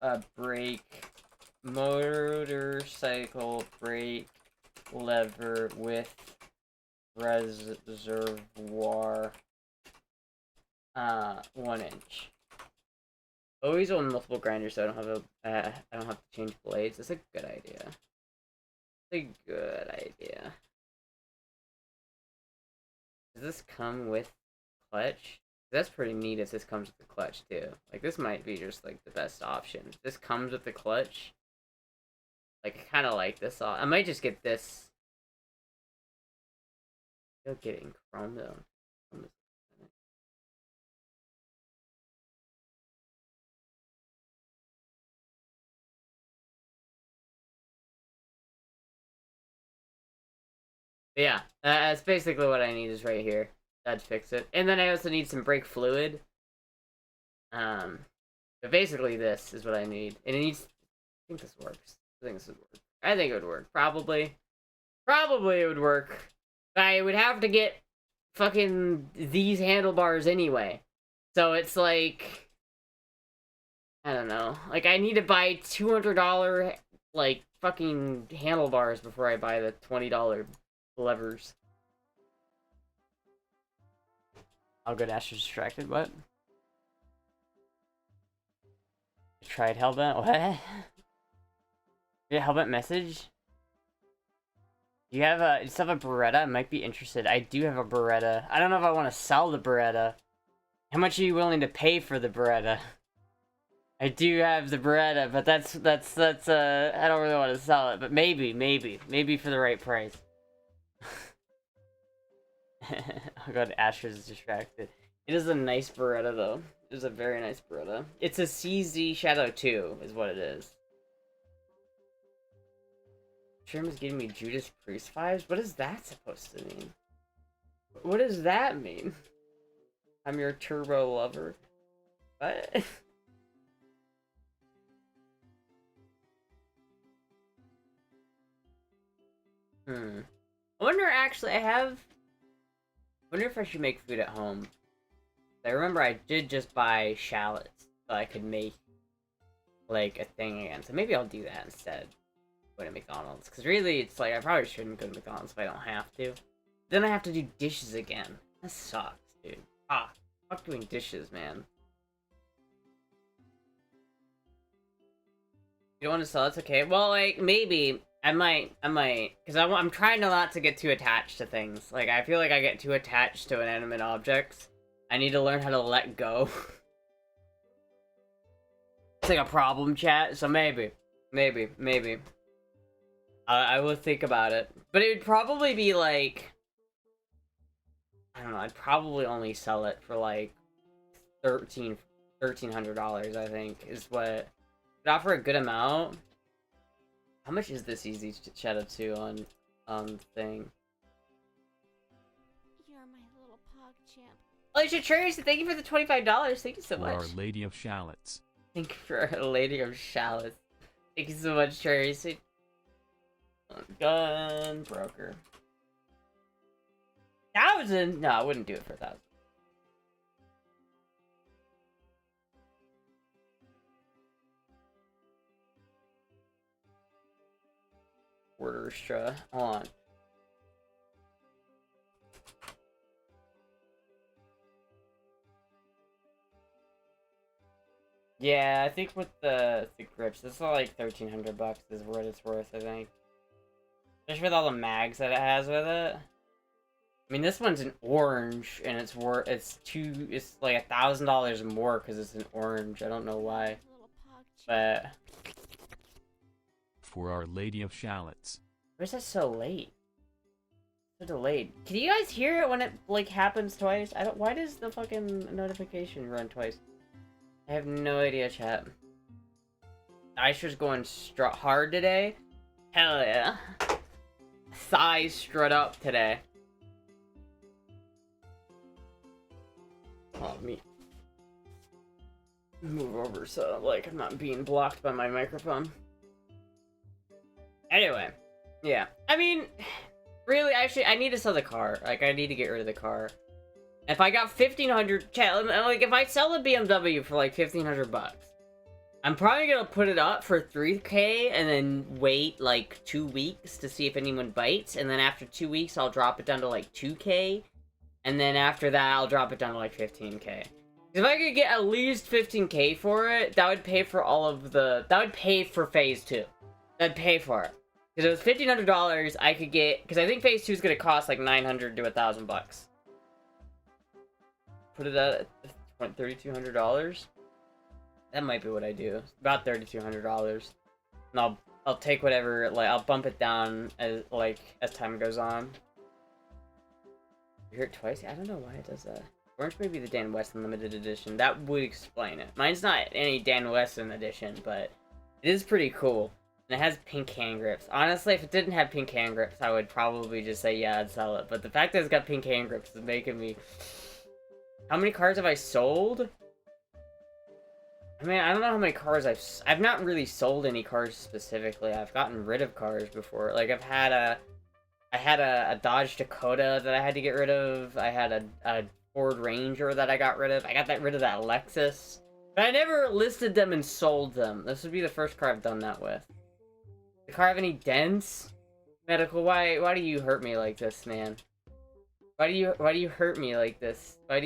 [SPEAKER 1] A brake, motorcycle brake lever with reservoir, 1 inch. Always on multiple grinders, so I don't have I don't have to change blades. That's a good idea. That's a good idea. Does this come with clutch? That's pretty neat if this comes with the clutch too. Like, this might be just like the best option. If this comes with the clutch, like, I kind of like this. I might just get this. Still getting chrome though. But yeah, that's basically what I need is right here. That'd fix it. And then I also need some brake fluid. But basically this is what I need. And it needs... I think this works. I think this would work. I think it would work. Probably. Probably it would work. I would have to get fucking these handlebars anyway. So it's like... I don't know. Like, I need to buy $200, like, fucking handlebars before I buy the $20 levers. I'll go to Astra's distracted. What? I tried Hellbent. What? Yeah, Hellbent message. Do you have a? You still have a Beretta? I might be interested. I do have a Beretta. I don't know if I want to sell the Beretta. How much are you willing to pay for the Beretta? I do have the Beretta, but that's I don't really want to sell it, but maybe for the right price. Oh god, Asher's distracted. It is a nice Beretta, though. It is a very nice Beretta. It's a CZ Shadow 2, is what it is. Trim is giving me Judas Priest vibes? What is that supposed to mean? What does that mean? I'm your turbo lover. What? I wonder, actually, I wonder if I should make food at home. I remember I did just buy shallots so I could make, like, a thing again. So maybe I'll do that instead. Go to McDonald's. Because really, it's like, I probably shouldn't go to McDonald's if I don't have to. Then I have to do dishes again. That sucks, dude. Ah, fuck doing dishes, man. You don't want to sell? It's okay. Well, like, maybe. I might. Because I'm trying not to get too attached to things. Like, I feel like I get too attached to inanimate objects. I need to learn how to let go. It's like a problem, chat, so maybe. I will think about it. But it would probably be like... I don't know, I'd probably only sell it for like $1,300, I think, is what... But offer a good amount. How much is this easy Shadow 2 on thing?
[SPEAKER 2] You're my little pog champ.
[SPEAKER 1] Alicia Tracy, thank you for the $25. Thank you so much.
[SPEAKER 3] For Our Lady of Shallots.
[SPEAKER 1] Thank you for Our Lady of Shallots. Thank you so much, Tracy. Gun broker. 1,000? No, I wouldn't do it for 1,000. Orchestra on. Yeah, I think with the grips, this is like $1,300 is what it's worth, I think. Just with all the mags that it has with it. I mean, this one's an orange, and it's like $1,000 more because it's an orange. I don't know why, but
[SPEAKER 3] For Our Lady of Shallots.
[SPEAKER 1] why is that so late? So delayed. Can you guys hear it when it like happens twice? I don't. Why does the fucking notification run twice? I have no idea, chat. Astra's going hard today. Hell yeah. Thighs strut up today. Oh, me. Move over so like I'm not being blocked by my microphone. Anyway, yeah. I mean, really, actually, I need to sell the car. Like, I need to get rid of the car. If I got 1,500, like, if I sell the BMW for like 1,500 bucks, I'm probably gonna put it up for 3K and then wait like 2 weeks to see if anyone bites, and then after 2 weeks, I'll drop it down to like 2K, and then after that, I'll drop it down to like 15K. If I could get at least 15K for it, that would pay for that would pay for Phase 2. That'd pay for it. Because it was $1,500, I could get, because I think Phase 2 is gonna cost like 900 to 1,000 bucks. Put it at $3,200. That might be what I do. About $3,200, and I'll take whatever. Like I'll bump it down as time goes on. You hear it twice? I don't know why it does that. Orange may be the Dan Weston limited edition. That would explain it. Mine's not any Dan Weston edition, but it is pretty cool. And it has pink hand grips. Honestly, if it didn't have pink hand grips, I would probably just say yeah, I'd sell it. But the fact that it's got pink hand grips is making me. How many cars have I sold? I mean, I don't know how many cars I've not really sold any cars specifically. I've gotten rid of cars before. Like I had a Dodge Dakota that I had to get rid of. I had a Ford Ranger that I got rid of. I got rid of that Lexus. But I never listed them and sold them. This would be the first car I've done that with. Does the car have any dents? Medical, why do you hurt me like this, man? Why do you hurt me like this? Why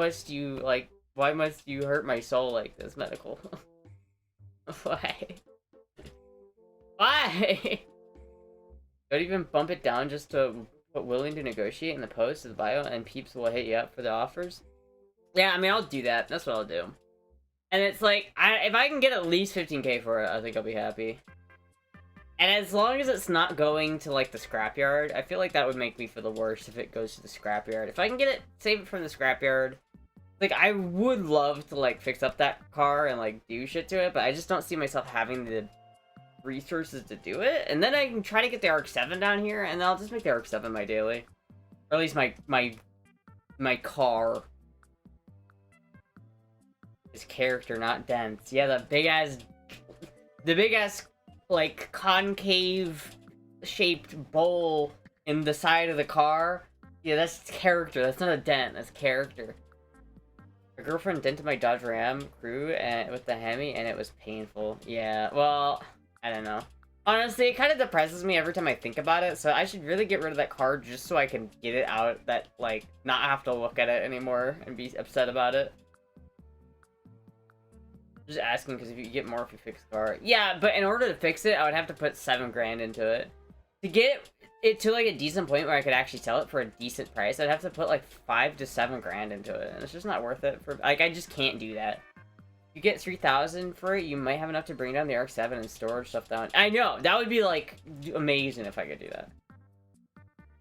[SPEAKER 1] must you hurt my soul like this, Medical? Why? Why? Don't even bump it down just to put willing to negotiate in the post of the bio, and peeps will hit you up for the offers. Yeah, I mean, I'll do that. That's what I'll do. And it's like, if I can get at least 15K for it, I think I'll be happy. And as long as it's not going to, like, the scrapyard, I feel like that would make me feel the worst if it goes to the scrapyard. If I can get it, save it from the scrapyard, like, I would love to, like, fix up that car and, like, do shit to it, but I just don't see myself having the resources to do it. And then I can try to get the RX-7 down here, and I'll just make the RX-7 my daily. Or at least my car. His character, not dents. Yeah, the big ass, like, concave-shaped bowl in the side of the car. Yeah, that's character. That's not a dent. That's character. My girlfriend dented my Dodge Ram crew with the Hemi, and it was painful. Yeah, well, I don't know. Honestly, it kind of depresses me every time I think about it, so I should really get rid of that car just so I can get it out, that, like, not have to look at it anymore and be upset about it. Just asking because if you get more if you fix the car. Yeah, but in order to fix it, I would have to put $7 grand into it. To get it to like a decent point where I could actually sell it for a decent price, I'd have to put like $5 to $7 grand into it, and it's just not worth it. For like, I just can't do that. If you get 3,000 for it, you might have enough to bring down the RX-7 and storage stuff down. I know that would be like amazing if I could do that.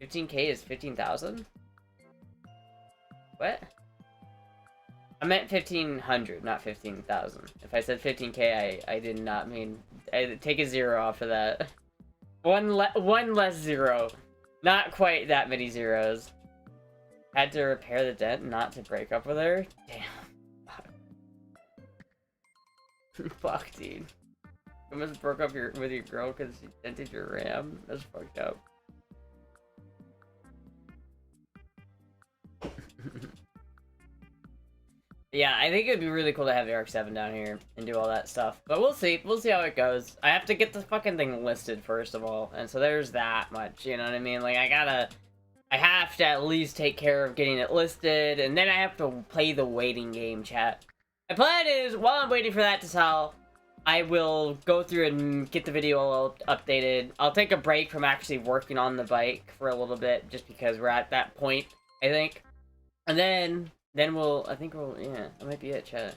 [SPEAKER 1] 15K is 15,000. What? I meant 1,500, not 15,000. If I said 15K, I did not mean. I take a zero off of that. One less zero. Not quite that many zeros. Had to repair the dent, not to break up with her. Damn. Fuck, fuck, dude. You almost broke up with your girl because she dented your RAM. That's fucked up. Yeah, I think it would be really cool to have the RX-7 down here and do all that stuff. But we'll see. We'll see how it goes. I have to get the fucking thing listed first of all. And so there's that much, you know what I mean? Like, I have to at least take care of getting it listed. And then I have to play the waiting game, chat. My plan is, while I'm waiting for that to sell, I will go through and get the video all updated. I'll take a break from actually working on the bike for a little bit, just because we're at that point, I think. And then I think we'll, yeah, that might be it, chat.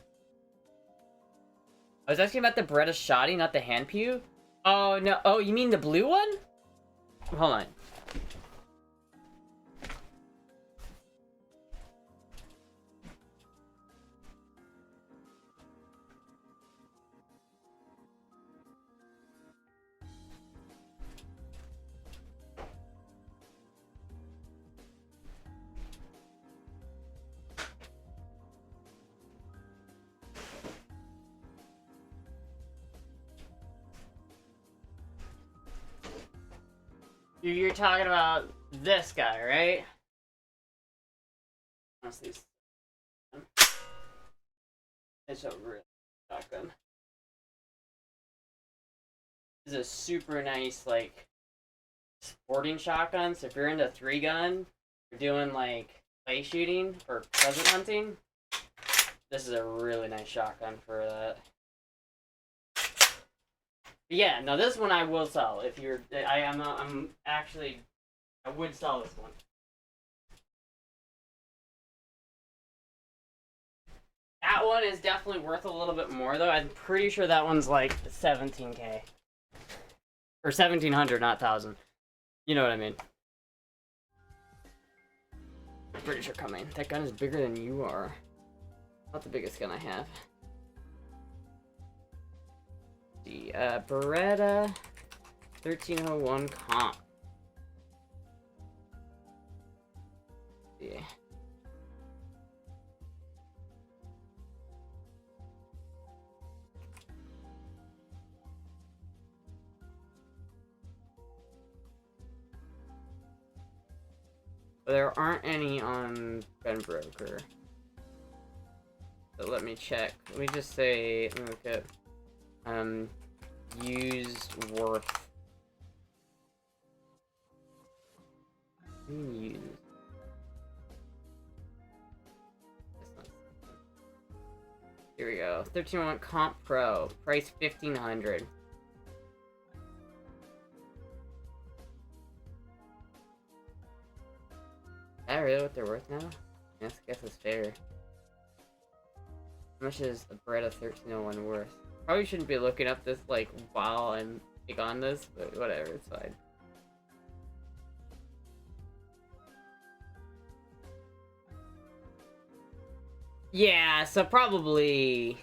[SPEAKER 1] I was asking about the Beretta Shoddy, not the hand pew. Oh, no. Oh, you mean the blue one? Hold on. You're talking about this guy, right? Honestly, it's a real shotgun. This is a super nice, like, sporting shotgun. So if you're into 3-gun, you're doing like clay shooting or pheasant hunting, this is a really nice shotgun for that. But yeah, no, this one I will sell. If you're, I'm actually, I would sell this one. That one is definitely worth a little bit more, though. I'm pretty sure that one's like 17K. Or 1,700, not 1,000. You know what I mean. I'm pretty sure coming. That gun is bigger than you are. Not the biggest gun I have. The Beretta 1301 comp. Yeah. There aren't any on Gunbroker. So let me check. Let me just say, let me look at used worth. Used. Here we go. 1301 Comp Pro. Price 1,500. Is that really what they're worth now? Yes, I guess that's fair. How much is a Beretta 1301 worth? Probably shouldn't be looking up this, like, while I'm like, on this, but whatever, it's fine. Yeah, so probably...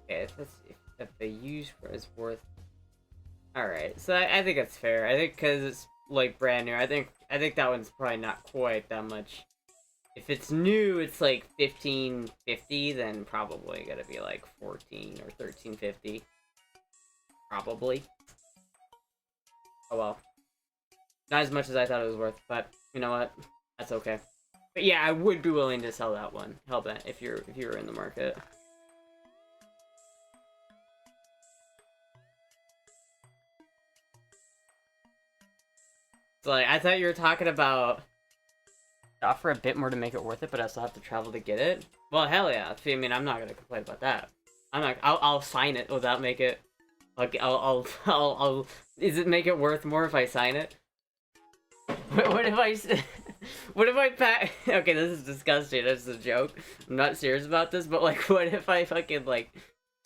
[SPEAKER 1] Okay, if the use for is worth... Alright, so I think it's fair. I think because it's, like, brand new, I think that one's probably not quite that much. If it's new, it's like 1550, then probably gotta be like 14 or 1350. Probably. Oh well. Not as much as I thought it was worth, but you know what? That's okay. But yeah, I would be willing to sell that one. Hellbent, if you were in the market. So like, I thought you were talking about offer a bit more to make it worth it, but I still have to travel to get it. Well, hell yeah. I mean, I'm not gonna complain about that. I'll sign it without make it. Like, I'll. Is it make it worth more if I sign it? What if I? What if I pack? Okay, this is disgusting. This is a joke. I'm not serious about this, but like, what if I fucking like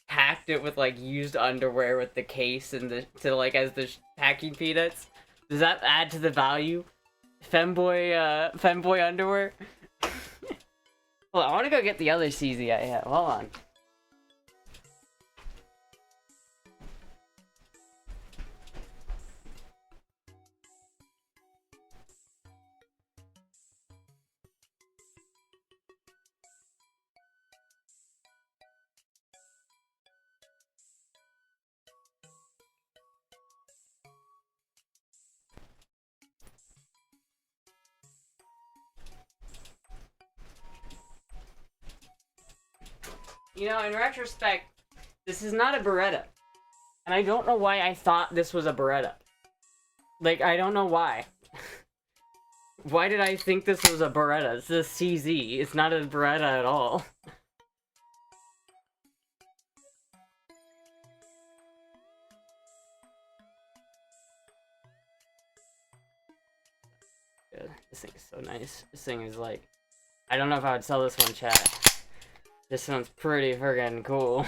[SPEAKER 1] packed it with like used underwear with the case and as the packing peanuts? Does that add to the value? Femboy underwear. Well, I want to go get the other CZ I have. Hold on. You know, in retrospect, this is not a Beretta. And I don't know why I thought this was a Beretta. Like, I don't know why. Why did I think this was a Beretta? It's a CZ. It's not a Beretta at all. Good. This thing is so nice. This thing is like... I don't know if I would sell this one, chat. This one's pretty friggin' cool.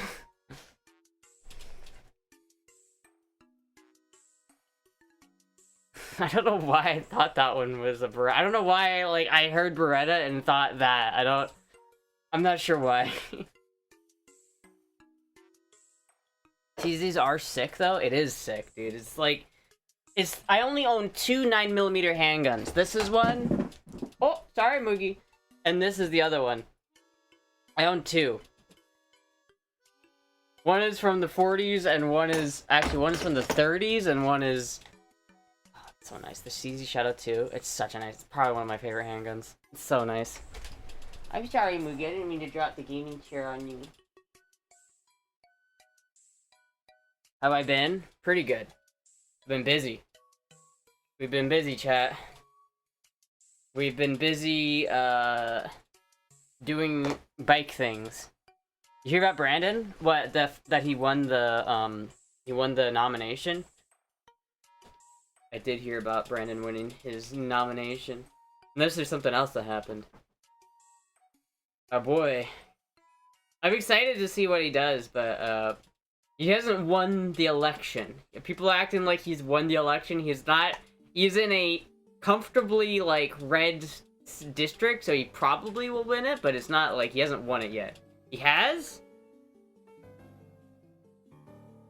[SPEAKER 1] I don't know why I thought that one was a Beretta. I don't know why, like, I heard Beretta and thought that. I'm not sure why. These are sick, though. It is sick, dude. It's like... I only own 2 9mm handguns. This is one. Oh, sorry, Moogie. And this is the other one. I own 2. One is from the 40s, and one is... Actually, one is from the 30s, and one is... Oh, it's so nice. The CZ Shadow 2. It's such a nice... It's probably one of my favorite handguns. It's so nice. I'm sorry, Moogie. I didn't mean to drop the gaming chair on you. How have I been? Pretty good. I've been busy. We've been busy, chat. We've been busy, doing bike things. You hear about Brandon? What, that he won the nomination? I did hear about Brandon winning his nomination. Unless there's something else that happened. Oh boy. I'm excited to see what he does, but, he hasn't won the election. People are acting like he's won the election. He's not. He's in a comfortably, like, red district, so he probably will win it, but it's not like he hasn't won it yet. He has?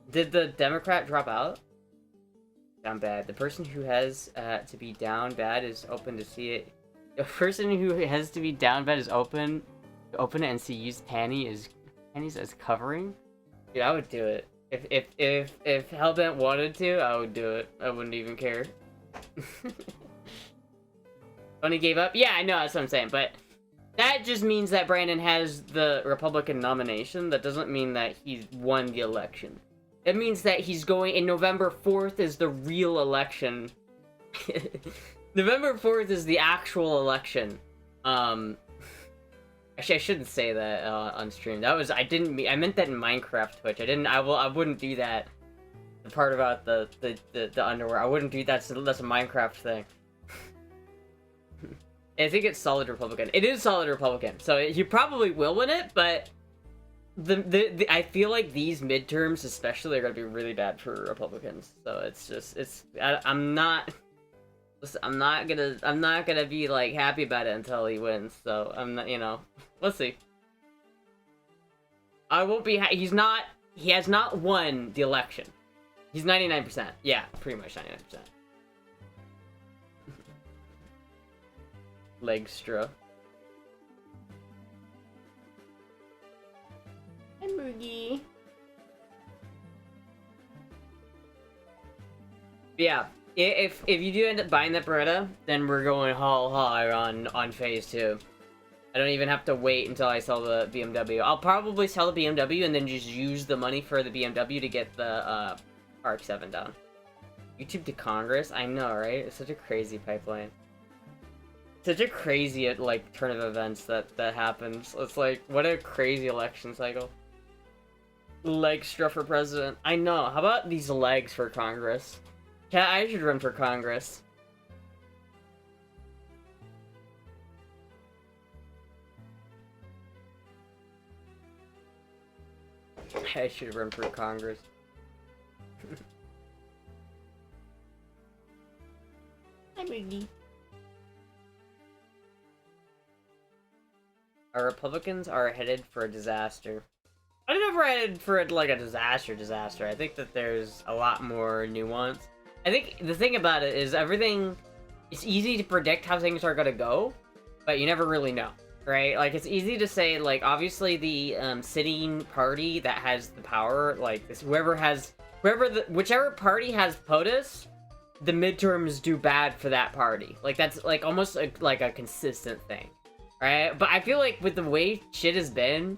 [SPEAKER 1] Did the Democrat drop out? Down bad. The person who has to be down bad is open to see it. The person who has to be down bad is open it and see used panties as covering. Dude, I would do it. If Hellbent wanted to, I would do it. I wouldn't even care. Tony gave up? Yeah, I know, that's what I'm saying, but that just means that Brandon has the Republican nomination. That doesn't mean that he's won the election. It means that he's going, and November 4th is the real election. November 4th is the actual election. Actually, I shouldn't say that on stream. That was I meant that in Minecraft Twitch. I wouldn't do that. The part about the underwear. I wouldn't do that. That's a Minecraft thing. I think it's solid Republican. It is solid Republican. So he probably will win it, but I feel like these midterms especially are gonna be really bad for Republicans. So I'm not gonna be like happy about it until he wins. So I'm not, we'll see. I won't be. He has not won the election. He's 99%. Yeah, pretty much 99%. Legstra. And Moogie. Yeah. If you do end up buying that Beretta, then we're going haul high on phase 2. I don't even have to wait until I sell the BMW. I'll probably sell the BMW and then just use the money for the BMW to get the RX-7 down. YouTube to Congress? I know, right? It's such a crazy pipeline. Such a crazy, like, turn of events that happens. It's like, what a crazy election cycle. Legstra for president. I know. How about these legs for Congress? Yeah, I should run for Congress. I should run for Congress. Hi, Moogie. Our Republicans are headed for a disaster. I don't know if we're headed for like a disaster. I think that there's a lot more nuance. I think the thing about it is it's easy to predict how things are gonna go, but you never really know, right? Like, it's easy to say, like, obviously the sitting party that has the power, like, whichever party has POTUS, the midterms do bad for that party. Like, that's, like, almost like a consistent thing, right? But I feel like with the way shit has been,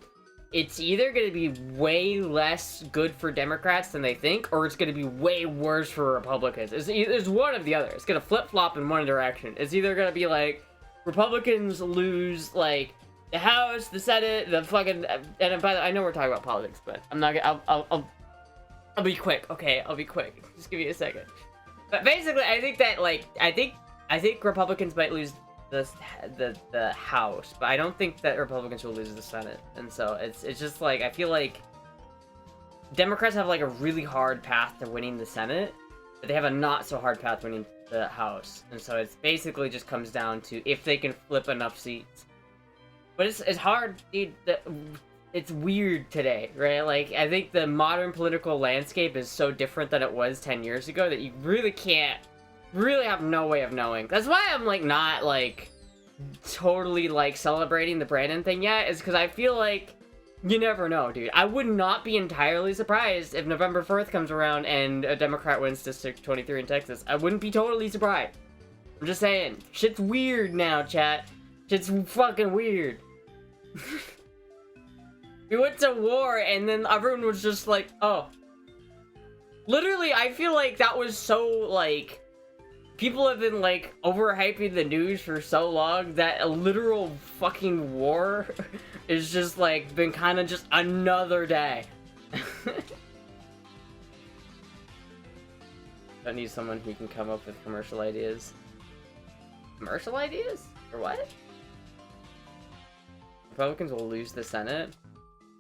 [SPEAKER 1] it's either going to be way less good for Democrats than they think, or it's going to be way worse for Republicans. It's one of the other. It's going to flip-flop in one direction. It's either going to be like Republicans lose like the House, the Senate, the fucking, and by the way, I know we're talking about politics, but I'm not gonna, I'll be quick. Okay, I'll be quick. Just give me a second. But basically, I think that like I think Republicans might lose the House, but I don't think that Republicans will lose the Senate. And so it's just like I feel like Democrats have like a really hard path to winning the Senate, but they have a not so hard path winning the House. And so it's basically just comes down to if they can flip enough seats. But it's hard, dude. It's weird today, right? Like, I think the modern political landscape is so different than it was 10 years ago that you really have no way of knowing. That's why I'm, like, not, like, totally, like, celebrating the Brandon thing yet, is because I feel like you never know, dude. I would not be entirely surprised if November 4th comes around and a Democrat wins District 23 in Texas. I wouldn't be totally surprised. I'm just saying. Shit's weird now, chat. Shit's fucking weird. We went to war and then everyone was just like, oh. Literally, I feel like that was so, like, people have been, like, overhyping the news for so long that a literal fucking war is just, like, been kind of just another day. I need someone who can come up with commercial ideas. Commercial ideas? Or what? Republicans will lose the Senate.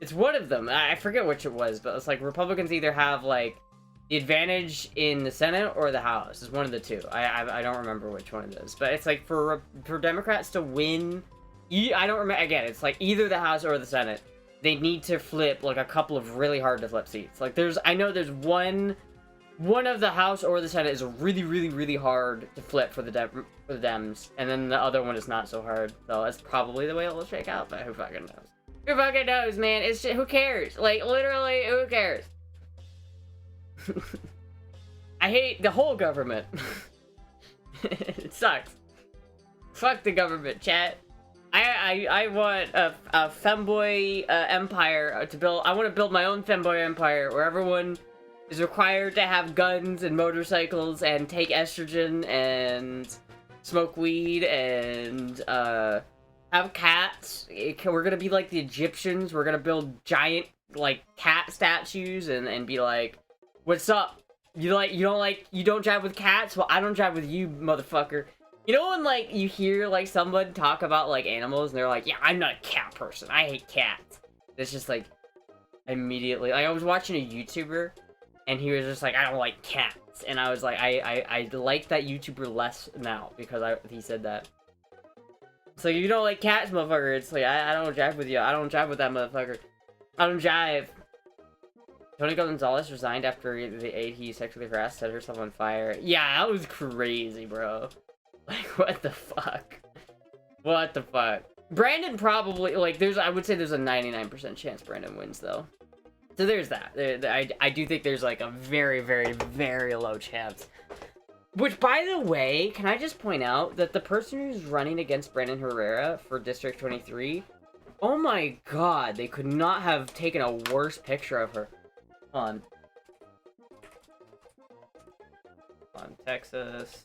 [SPEAKER 1] It's one of them. I forget which it was, but it's like Republicans either have like the advantage in the Senate or the House. It's one of the two. I don't remember which one it is, but it's like for Democrats to win. I don't remember. Again, it's like either the House or the Senate. They need to flip like a couple of really hard to flip seats. Like I know there's one of the House or the Senate is really hard to flip for the Dems, and then the other one is not so hard. So that's probably the way it will shake out. But who fucking knows? Who fucking knows, man? It's just, who cares? Like literally, who cares? I hate the whole government. It sucks. Fuck the government, chat. I want a femboy empire to build. I want to build my own femboy empire where everyone is required to have guns and motorcycles and take estrogen and smoke weed and have cats. We're gonna be like the Egyptians. We're gonna build giant like cat statues and be like, "What's up? You don't jive with cats? Well, I don't jive with you, motherfucker." You know when like you hear like someone talk about like animals and they're like, "Yeah, I'm not a cat person. I hate cats." It's just like immediately. Like I was watching a YouTuber and he was just like, "I don't like cats," and I was like, I like that YouTuber less now because he said that. It's like, you don't like cats, motherfucker. It's like, I don't jive with you. I don't jive with that motherfucker. I don't jive. Tony Gonzalez resigned after the aide he sexually harassed set herself on fire. Yeah, that was crazy, bro. Like, what the fuck? What the fuck? Brandon probably, like, I would say there's a 99% chance Brandon wins, though. So there's that. I do think there's, like, a very, very, very low chance. Which, by the way, can I just point out that the person who's running against Brandon Herrera for District 23, oh my god, they could not have taken a worse picture of her. Hold on, Texas,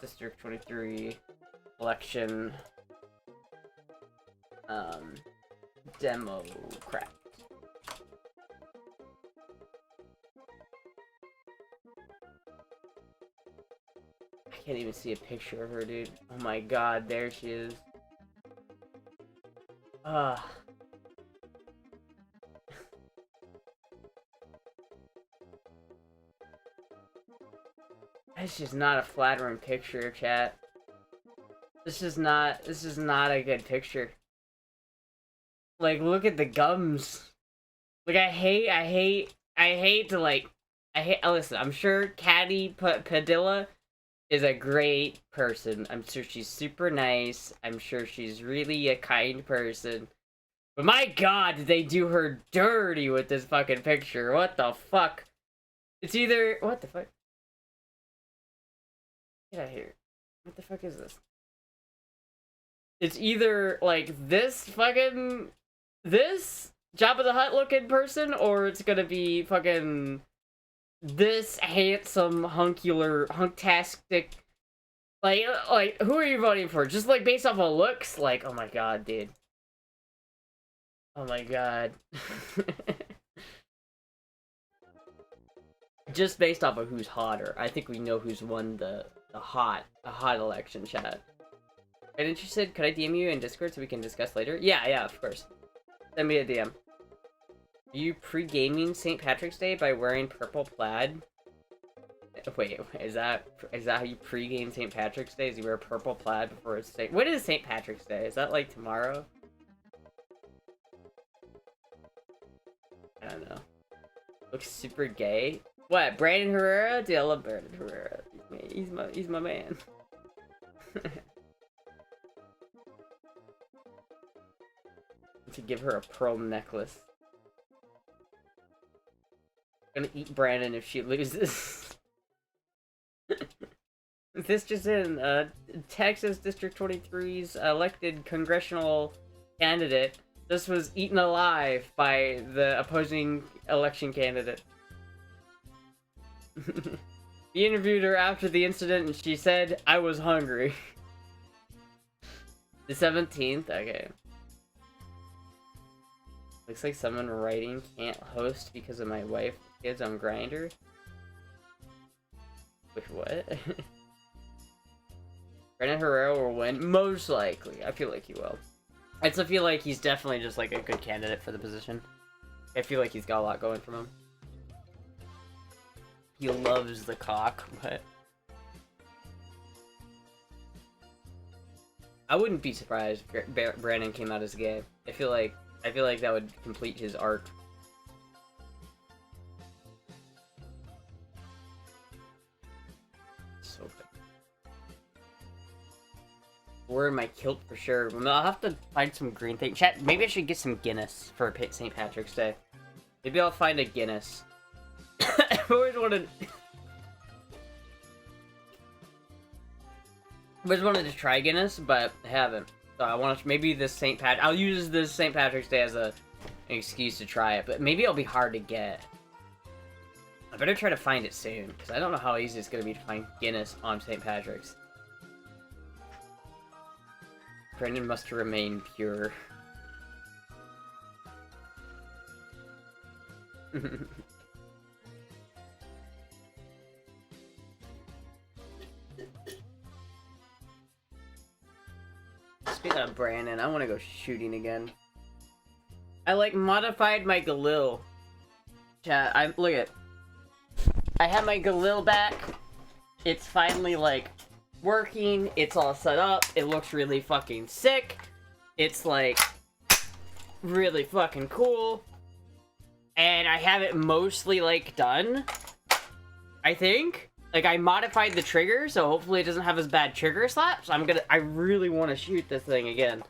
[SPEAKER 1] District 23, election, Democrat. I can't even see a picture of her, dude. Oh my god, there she is. That's just not a flattering picture, chat. This is not a good picture. Like, look at the gums. Like, listen, I'm sure Caddy Padilla is a great person. I'm sure she's super nice. I'm sure she's really a kind person. But my god, did they do her dirty with this fucking picture? What the fuck? It's either... What the fuck? Get out of here. What the fuck is this? It's either, like, this fucking this Jabba the Hutt looking person, or it's gonna be fucking this handsome, hunktastic. Like, who are you voting for? Just like based off of looks? Like, oh my god, dude. Oh my god. Just based off of who's hotter, I think we know who's won the hot election, chat. And interested, could I DM you in Discord so we can discuss later? Yeah, of course. Send me a DM. Are you pre-gaming St. Patrick's Day by wearing purple plaid? Wait, is that how you pre-game St. Patrick's Day? Is you wear purple plaid before it's St. What is St. Patrick's Day? Is that like tomorrow? I don't know. Looks super gay. What? Brandon Herrera? Dude, I love Brandon Herrera. He's my man. To give her a pearl necklace. I'm gonna eat Brandon if she loses. This just in, Texas District 23's elected congressional candidate. This was eaten alive by the opposing election candidate. He interviewed her after the incident and she said, "I was hungry." The 17th? Okay. Looks like someone writing can't host because of my wife and kids on Grindr. Wait, what? Brandon Herrera will win? Most likely. I feel like he will. I also feel like he's definitely just like a good candidate for the position. I feel like he's got a lot going for him. He loves the cock, but I wouldn't be surprised if Brandon came out as gay. I feel like that would complete his arc. So good. Wearing my kilt for sure. I'll have to find some green thing. Chat, maybe I should get some Guinness for St. Patrick's Day. Maybe I'll find a Guinness. I've always wanted to try Guinness, but I haven't. So I want to maybe this I'll use this St. Patrick's Day as an excuse to try it, but maybe it'll be hard to get. I better try to find it soon, because I don't know how easy it's going to be to find Guinness on St. Patrick's. Brendan must remain pure. Speaking of Brandon, I want to go shooting again. I like modified my Galil. Chat, look at. I have my Galil back. It's finally like working. It's all set up. It looks really fucking sick. It's like really fucking cool. And I have it mostly like done. I think. Like, I modified the trigger, so hopefully it doesn't have as bad trigger slap. So I really want to shoot this thing again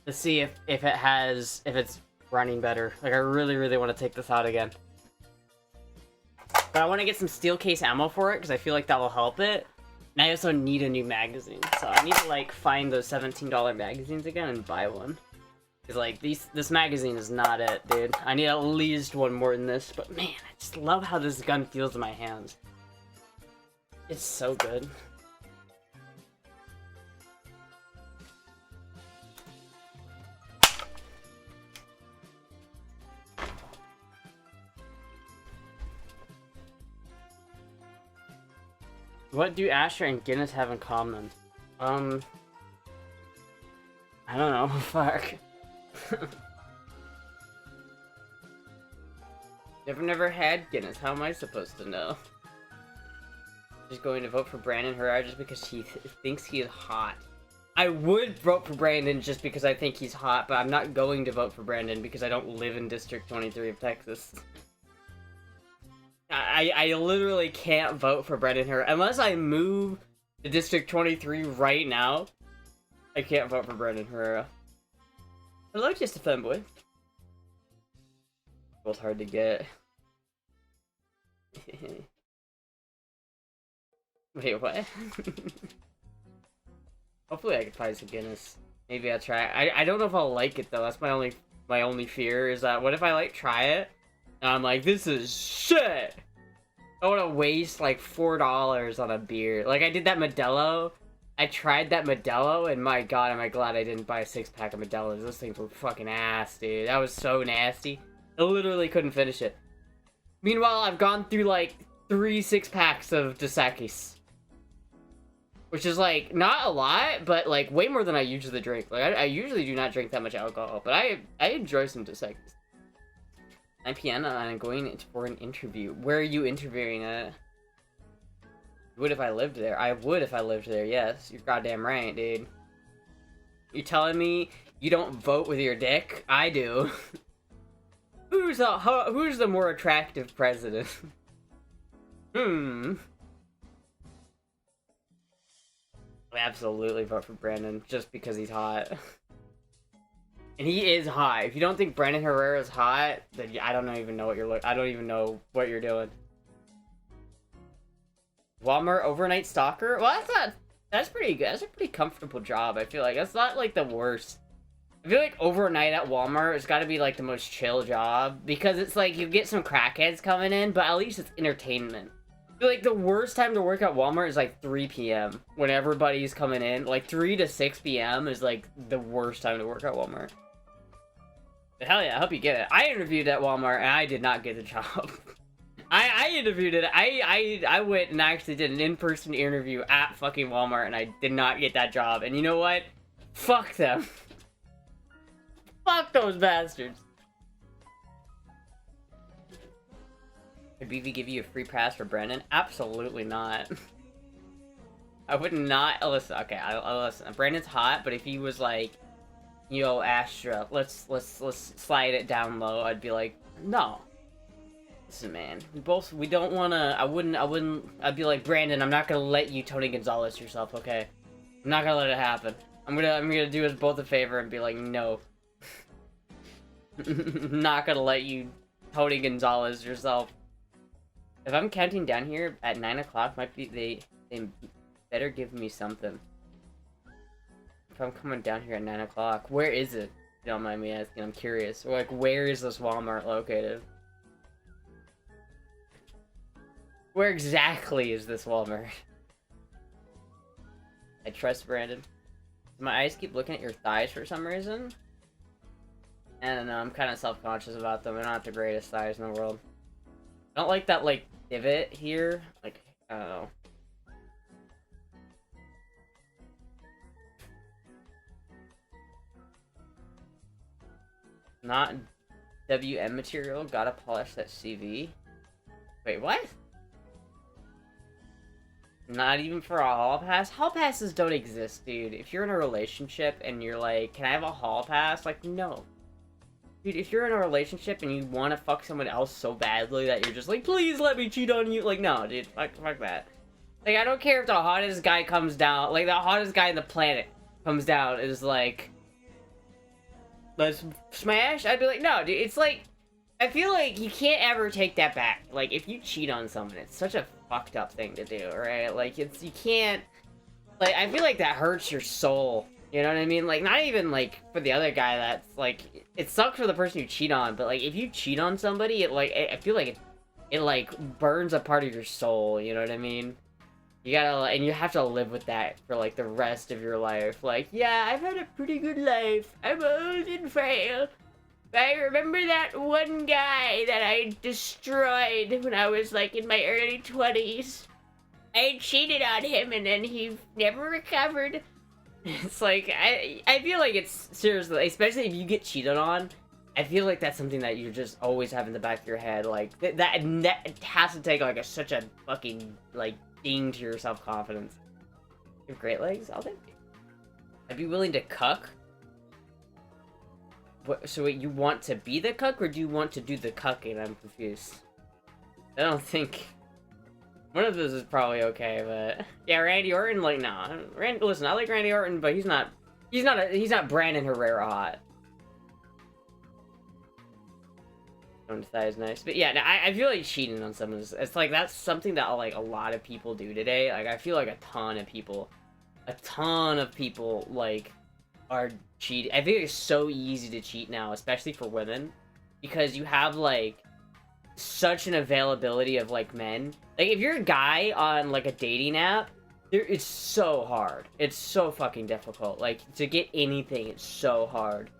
[SPEAKER 1] to see if it's running better. Like, I really, really want to take this out again. But I want to get some steel case ammo for it, because I feel like that will help it. And I also need a new magazine. So I need to, like, find those $17 magazines again and buy one. Because, like, this magazine is not it, dude. I need at least one more than this. But, man, I just love how this gun feels in my hands. It's so good. What do Astra and Guinness have in common? I don't know. Fuck. Never had Guinness. How am I supposed to know? Just going to vote for Brandon Herrera just because he thinks he is hot. I would vote for Brandon just because I think he's hot, but I'm not going to vote for Brandon because I don't live in District 23 of Texas. I literally can't vote for Brandon Herrera. Unless I move to District 23 right now, I can't vote for Brandon Herrera. Hello, just a fanboy. Both hard to get. Wait, what? Hopefully I can find some Guinness. Maybe I'll try. I don't know if I'll like it though. That's my only My only fear is that what if I like try it and I'm like, this is shit. I want to waste like $4 on a beer. Like I did that Modelo. I tried that Modelo, and my god, am I glad I didn't buy a 6-pack of Modelo's. Those things were fucking ass, dude. That was so nasty. I literally couldn't finish it. Meanwhile, I've gone through like 3 6-packs of Dos Equis. Which is like, not a lot, but like way more than I usually drink. Like, I usually do not drink that much alcohol, but I enjoy some Dos Equis. 9 p.m. and I'm going for an interview. Where are you interviewing at? Would if I lived there. I would if I lived there, yes. You're goddamn right, dude. You telling me you don't vote with your dick? I do. Who's the more attractive president? I absolutely vote for Brandon just because he's hot. And he is hot. If you don't think Brandon Herrera is hot, then I don't even know what you're I don't even know what you're doing. Walmart overnight stalker? Well, that's pretty good. That's a pretty comfortable job, I feel like. That's not, like, the worst. I feel like overnight at Walmart has got to be, like, the most chill job. Because it's, like, you get some crackheads coming in, but at least it's entertainment. I feel like the worst time to work at Walmart is, like, 3 p.m. when everybody's coming in. Like, 3 to 6 p.m. is, like, the worst time to work at Walmart. But hell yeah, I hope you get it. I interviewed at Walmart, and I did not get the job. I interviewed it. I went and actually did an in-person interview at fucking Walmart, and I did not get that job. And you know what? Fuck them. Fuck those bastards. Did BV give you a free pass for Brennan? Absolutely not. I would not. Listen, okay, I'll listen. Brandon's hot, but if he was like, yo, Astra, let's slide it down low, I'd be like, no. Listen, man, we don't wanna, I'd be like, Brandon, I'm not gonna let you Tony Gonzalez yourself, okay? I'm not gonna let it happen. I'm gonna do us both a favor and be like, no. I'm not gonna let you Tony Gonzalez yourself. If I'm counting down here at 9 o'clock, might be, they better give me something. If I'm coming down here at 9 o'clock, where is it? If you don't mind me asking, I'm curious. Like, where is this Walmart located? Where exactly is this Walmart? I trust Brandon. My eyes keep looking at your thighs for some reason. I don't know, I'm kind of self-conscious about them. They're not the greatest thighs in the world. I don't like that, like, divot here. Like, I don't know. Not WM material. Gotta polish that CV. Wait, what? Not even for a hall pass? Hall passes don't exist, dude. If you're in a relationship and you're like, can I have a hall pass? Like, no. Dude, if you're in a relationship and you want to fuck someone else so badly that you're just like, please let me cheat on you. Like, no, dude. Fuck that. Like, I don't care if the hottest guy comes down. Like, the hottest guy on the planet comes down and is like, let's smash? I'd be like, no, dude. It's like, I feel like you can't ever take that back. Like, if you cheat on someone, it's such a fucked up thing to do, right? Like, you can't, like, I feel like that hurts your soul, you know what I mean? Like, not even, like, for the other guy that's, like, it sucks for the person you cheat on, but, like, if you cheat on somebody, it, like, I feel like it, like, burns a part of your soul, you know what I mean? You gotta, and you have to live with that for, like, the rest of your life. Like, yeah, I've had a pretty good life. I'm old and frail. I remember that one guy that I destroyed when I was, like, in my early 20s. I cheated on him, and then he never recovered. It's like, I feel like it's, seriously, especially if you get cheated on, I feel like that's something that you just always have in the back of your head. Like, that has to take, like, such a fucking, like, ding to your self-confidence. You have great legs? I'll take it. I'd be willing to cuck. What, so wait, you want to be the cuck, or do you want to do the cucking? I'm confused. I don't think... One of those is probably okay, but... Yeah, Randy Orton, like, nah. Listen, I like Randy Orton, but he's not Brandon Herrera hot. Don't say is nice. But yeah, no, I feel like cheating on someone is... It's like, that's something that, like, a lot of people do today. Like, I feel like a ton of people, like, are cheating. I think it's so easy to cheat now, especially for women, because you have like such an availability of like men. Like if you're a guy on like a dating app, it's so hard. It's so fucking difficult. Like to get anything, it's so hard.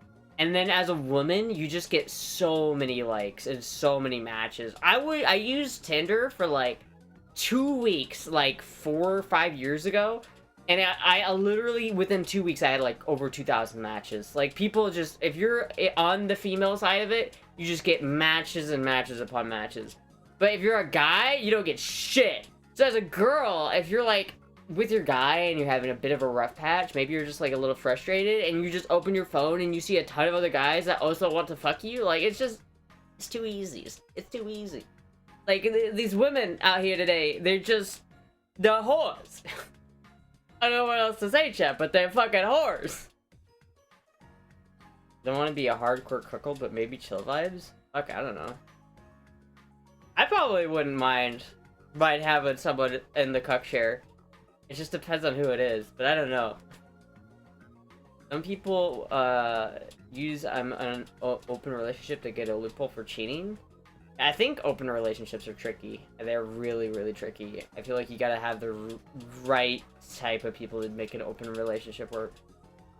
[SPEAKER 1] And then as a woman, you just get so many likes and so many matches. I used Tinder for like 2 weeks, like 4 or 5 years ago. And I literally, within 2 weeks, I had like over 2,000 matches. Like people just, if you're on the female side of it, you just get matches and matches upon matches. But if you're a guy, you don't get shit. So as a girl, if you're like with your guy and you're having a bit of a rough patch, maybe you're just like a little frustrated and you just open your phone and you see a ton of other guys that also want to fuck you, like it's too easy. It's too easy. Like these women out here today, they're whores. I don't know what else to say, chat, but they're fucking whores. Don't want to be a hardcore cuckold, but maybe chill vibes? Okay, I don't know. I probably wouldn't mind having someone in the cuck share. It just depends on who it is, but I don't know. Some people use an open relationship to get a loophole for cheating. I think open relationships are tricky. They're really, really tricky. I feel like you gotta have the right type of people to make an open relationship work.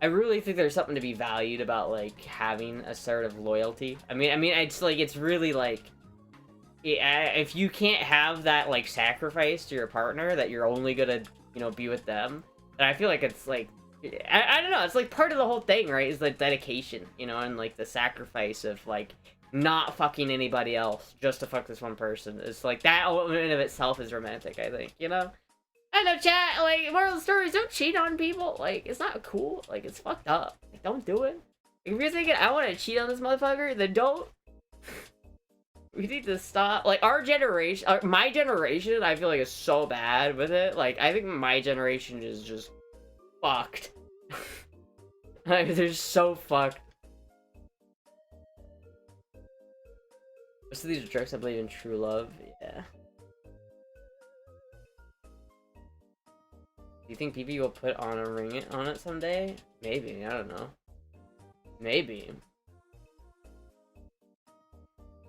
[SPEAKER 1] I really think there's something to be valued about like having a sort of loyalty. I mean, it's like it's really like if you can't have that like sacrifice to your partner that you're only gonna be with them, then I feel like it's like I don't know. It's like part of the whole thing, right? Is like dedication, and like the sacrifice of like not fucking anybody else just to fuck this one person. It's like that in of itself is romantic, I think, I know, chat, like, moral of the story is don't cheat on people. Like, it's not cool. Like, it's fucked up. Like, don't do it. If you're thinking, I want to cheat on this motherfucker, then don't. We need to stop. Like, our generation, my generation, I feel like is so bad with it. Like, I think my generation is just fucked. Like, they're so fucked. Most of these are jerks that believe in true love. Yeah. Do you think PP will put on a ring on it someday? Maybe, I don't know. Maybe.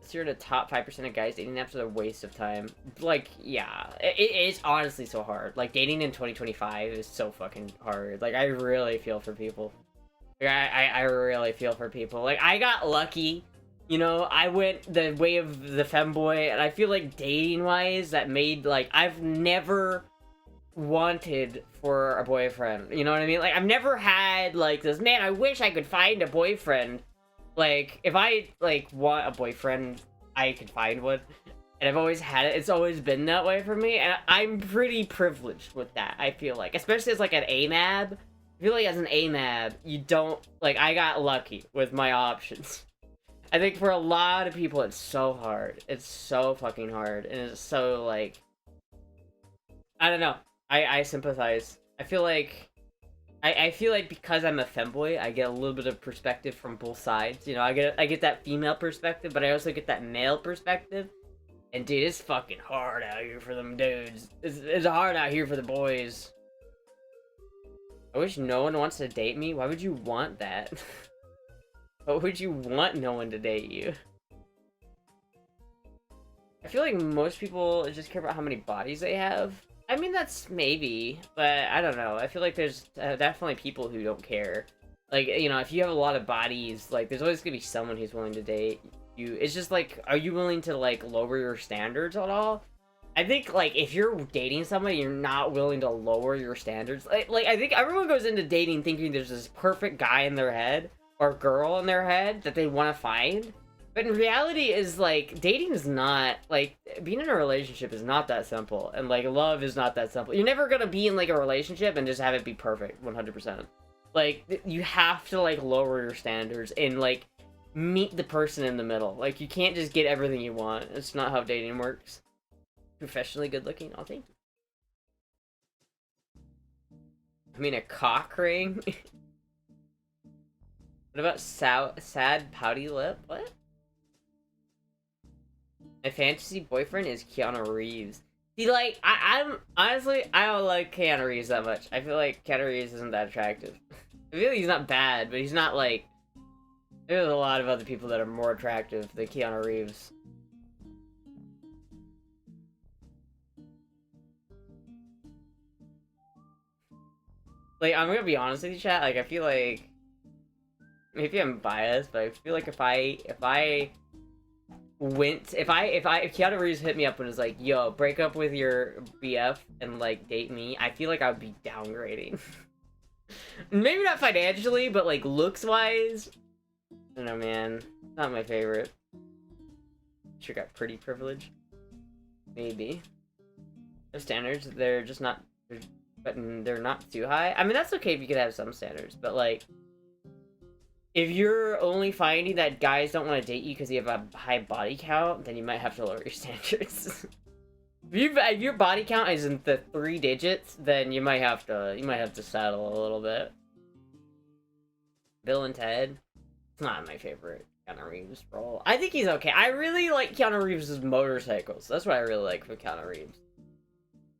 [SPEAKER 1] If you're in the top 5% of guys, dating apps are a waste of time. Like, yeah. It is honestly so hard. Like, dating in 2025 is so fucking hard. Like, I really feel for people. Like, I really feel for people. Like, I got lucky. I went the way of the femboy, and I feel like dating-wise, that made, like, I've never wanted for a boyfriend, you know what I mean? Like, I've never had like this, man, I wish I could find a boyfriend. Like, if I like want a boyfriend, I could find one, and I've always had it. It's always been that way for me, and I'm pretty privileged with that. I feel like, especially as like an AMAB, I feel like as an AMAB, you don't like, I got lucky with my options. I think for a lot of people it's so hard. It's so fucking hard, and it's so like, I don't know. I sympathize. I feel like because I'm a femboy, I get a little bit of perspective from both sides. I get that female perspective, but I also get that male perspective. And dude, it's fucking hard out here for them dudes. It's hard out here for the boys. I wish no one wants to date me. Why would you want that? Why would you want no one to date you? I feel like most people just care about how many bodies they have. I mean, that's maybe, but I don't know. I feel like there's definitely people who don't care. Like, if you have a lot of bodies, like, there's always gonna be someone who's willing to date you. It's just like, are you willing to, like, lower your standards at all? I think, like, if you're dating somebody, you're not willing to lower your standards. Like, I think everyone goes into dating thinking there's this perfect guy in their head, or girl in their head, that they want to find. But in reality is, like, dating is not, like, being in a relationship is not that simple. And, like, love is not that simple. You're never gonna be in, like, a relationship and just have it be perfect, 100%. Like, you have to, like, lower your standards and, like, meet the person in the middle. Like, you can't just get everything you want. It's not how dating works. Professionally good looking? Oh, thank you. I mean, a cock ring? What about sad pouty lip? What? My fantasy boyfriend is Keanu Reeves. See, like, I'm honestly, I don't like Keanu Reeves that much. I feel like Keanu Reeves isn't that attractive. I I feel like he's not bad, but he's not like... There's a lot of other people that are more attractive than Keanu Reeves. Like, I'm gonna be honest with you, chat, like, I feel like... Maybe I'm biased, but I feel like if Keanu Reeves hit me up and was like, yo, break up with your BF and, like, date me, I feel like I would be downgrading. Maybe not financially, but, like, looks-wise... I don't know, man. Not my favorite. Sure got pretty privilege. Maybe. Their standards, they're just not... they're not too high. I mean, that's okay if you could have some standards, but, like... If you're only finding that guys don't want to date you because you have a high body count, then you might have to lower your standards. If your body count is in the 3 digits, then you might have to settle a little bit. Bill and Ted, it's not my favorite Keanu Reeves role. I think he's okay. I really like Keanu Reeves' motorcycles. That's what I really like for Keanu Reeves.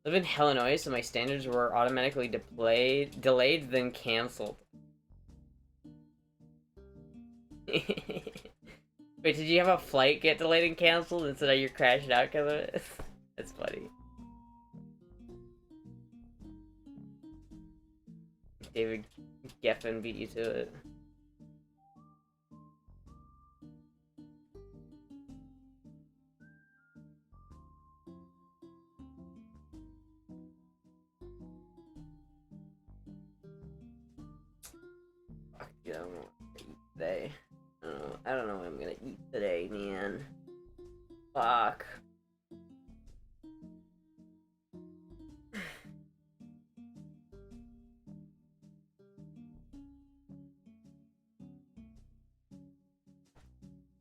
[SPEAKER 1] I live in Illinois, so my standards were automatically delayed, then canceled. Wait, did you have a flight get delayed and canceled instead of you crashing out because of it? That's funny. David Geffen beat you to it. Fuck, you don't want to eat today. I don't know what I'm gonna eat today, man. Fuck.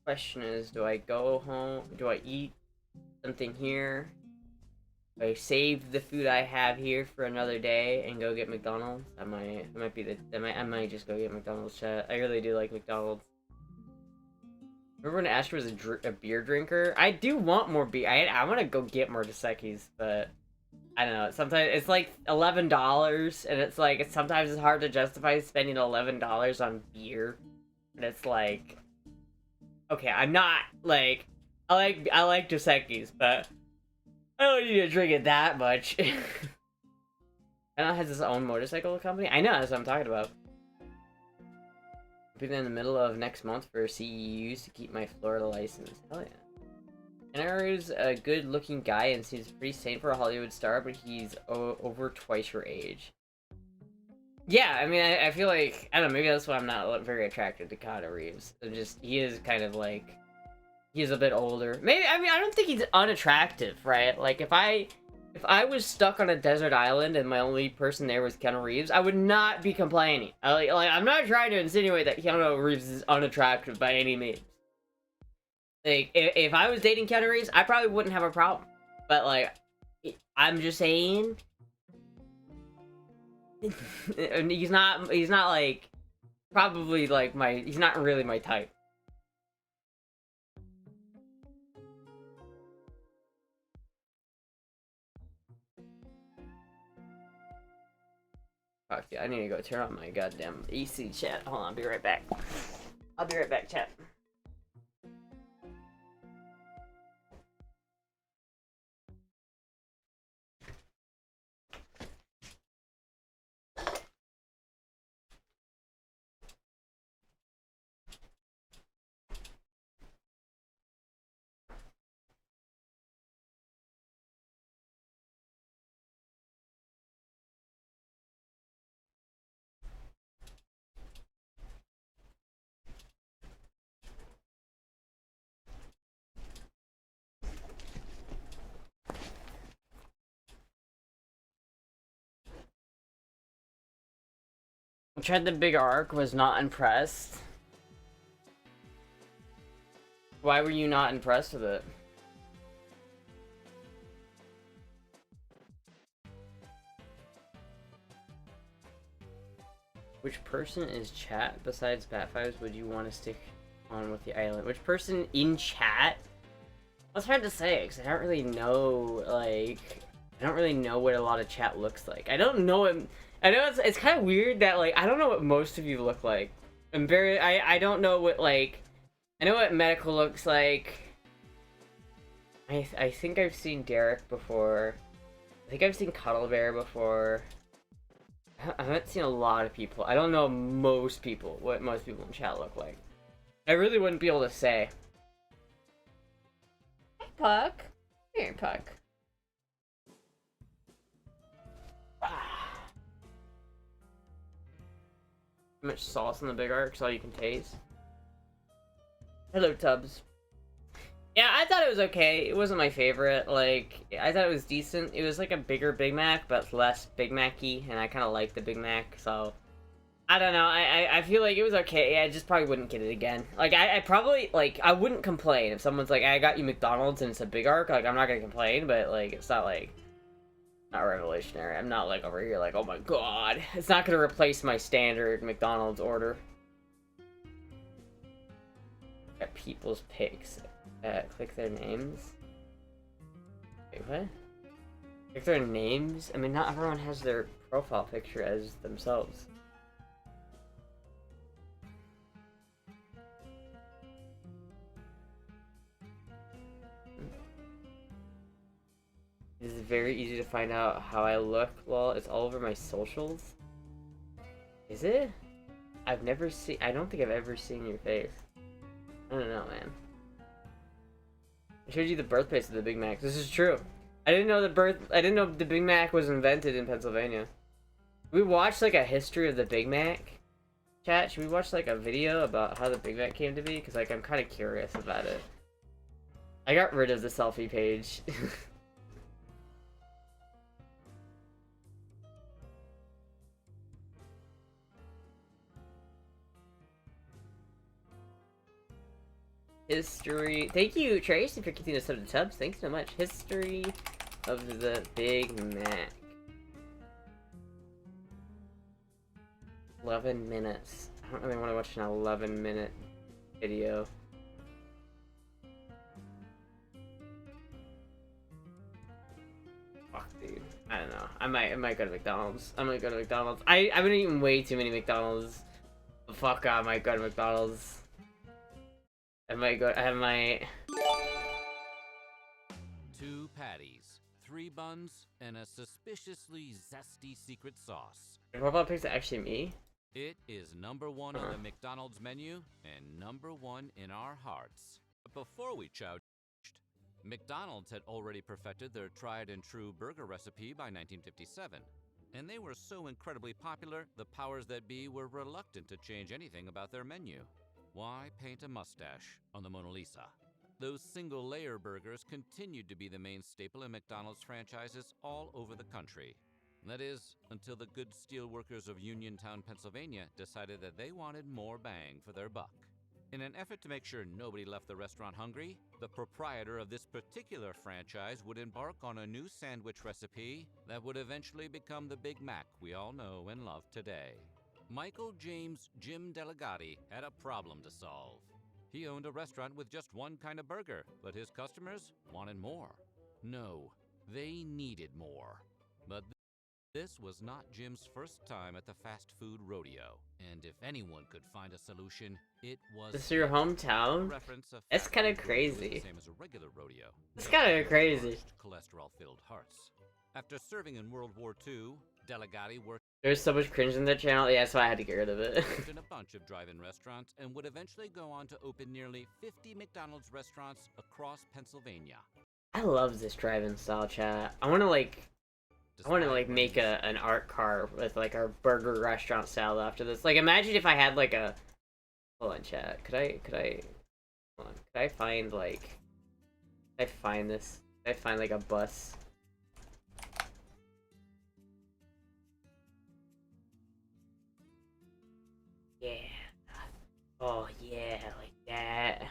[SPEAKER 1] Question is, do I go home? Do I eat something here? Do I save the food I have here for another day and go get McDonald's? I might just go get McDonald's, chat. I really do like McDonald's. Remember when Astra was a beer drinker? I do want more beer. I want to go get more Dos Equis, but I don't know. Sometimes it's like $11, and it's like sometimes it's hard to justify spending $11 on beer. And it's like, okay, I'm not like I like Dos Equis, but I don't need to drink it that much. I know it has its own motorcycle company. I know, that's what I'm talking about. I'll be in the middle of next month for CEUs to keep my Florida license. Hell yeah. Kennaru's a good-looking guy and seems pretty sane for a Hollywood star, but he's over twice your age. Yeah, I mean, I feel like, I don't know, maybe that's why I'm not very attracted to Keanu Reeves. He is kind of like, he's a bit older. Maybe, I mean, I don't think he's unattractive, right? Like, if I was stuck on a desert island and my only person there was Keanu Reeves, I would not be complaining. I'm not trying to insinuate that Keanu Reeves is unattractive by any means. Like, if I was dating Keanu Reeves, I probably wouldn't have a problem. But, like, I'm just saying... he's not, like, probably, like, he's not really my type. Fuck yeah, I need to go turn on my goddamn AC, chat. Hold on, I'll be right back. I'll be right back, chat. Tried the big arc, was not impressed. Why were you not impressed with it? Which person is chat besides Bat5s would you want to stick on with the island? Which person in chat? That's hard to say, because I don't really know, like... I don't really know what a lot of chat looks like. I don't know I know it's kind of weird that like I don't know what most of you look like. I don't know what like I know what medical looks like. I think I've seen Derek before. I think I've seen Cuddle Bear before. I haven't seen a lot of people. I don't know most people, what most people in chat look like. I really wouldn't be able to say. Hey, Puck. Here, Puck. Ah. How much sauce in the big arc so you can taste? Hello, Tubbs. Yeah, I thought it was okay. It wasn't my favorite. Like, I thought it was decent. It was like a bigger Big Mac, but less Big Mac-y, and I kind of like the Big Mac, so... I don't know, I feel like it was okay. I just probably wouldn't get it again. Like, I probably, like, I wouldn't complain if someone's like, I got you McDonald's and it's a Big Arc. Like, I'm not gonna complain, but, like, it's not, like, not revolutionary. I'm not, like, over here like, oh my god. It's not gonna replace my standard McDonald's order. Got people's picks. Click their names. Wait, what? Click their names? I mean, not everyone has their profile picture as themselves. It is very easy to find out how I look. Well, it's all over my socials. Is it? I've never seen... I don't think I've ever seen your face. I don't know, man. I showed you the birthplace of the Big Mac. This is true. I didn't know the Big Mac was invented in Pennsylvania. We watched like a history of the Big Mac. Chat, should we watch like a video about how the Big Mac came to be? Because like I'm kind of curious about it. I got rid of the selfie page. History. Thank you, Tracy, for keeping us up to tubs. Thanks so much. History of the Big Mac. 11 minutes. I don't really want to watch an 11-minute video. Fuck, dude. I don't know. I might go to McDonald's. I might go to McDonald's. I've been eating way too many McDonald's. Fuck, I might go to McDonald's. I have my...
[SPEAKER 4] 2 patties, 3 buns, and a suspiciously zesty secret sauce.
[SPEAKER 1] The profile pic's actually me?
[SPEAKER 4] It is #1 on the McDonald's menu and #1 in our hearts. But before we chowed, McDonald's had already perfected their tried and true burger recipe by 1957. And they were so incredibly popular, the powers that be were reluctant to change anything about their menu. Why paint a mustache on the Mona Lisa? Those single-layer burgers continued to be the main staple in McDonald's franchises all over the country. That is, until the good steelworkers of Uniontown, Pennsylvania decided that they wanted more bang for their buck. In an effort to make sure nobody left the restaurant hungry, the proprietor of this particular franchise would embark on a new sandwich recipe that would eventually become the Big Mac we all know and love today. Michael James Jim Delegati had a problem to solve. He owned a restaurant with just one kind of burger, but his customers wanted more. No, they needed more. But this was not Jim's first time at the fast food rodeo. And if anyone could find a solution, it was...
[SPEAKER 1] This is your hometown? That's kind of crazy.
[SPEAKER 4] Same as a regular rodeo.
[SPEAKER 1] It's kind of crazy.
[SPEAKER 4] Cholesterol-filled hearts. After serving in World War II, Delegati worked
[SPEAKER 1] There's so much cringe in their channel, yeah, that's why I had to get rid of it.
[SPEAKER 4] in a bunch of drive-in restaurants and would eventually go on to open nearly 50 McDonald's restaurants across Pennsylvania.
[SPEAKER 1] I love this drive-in style, chat. I want to like make an art car with like our burger restaurant style after this. Like imagine if I had like a... Hold on, chat. Could I hold on. Could I find like... Could I find this? Could I find like a bus? Yeah. Oh yeah, like that.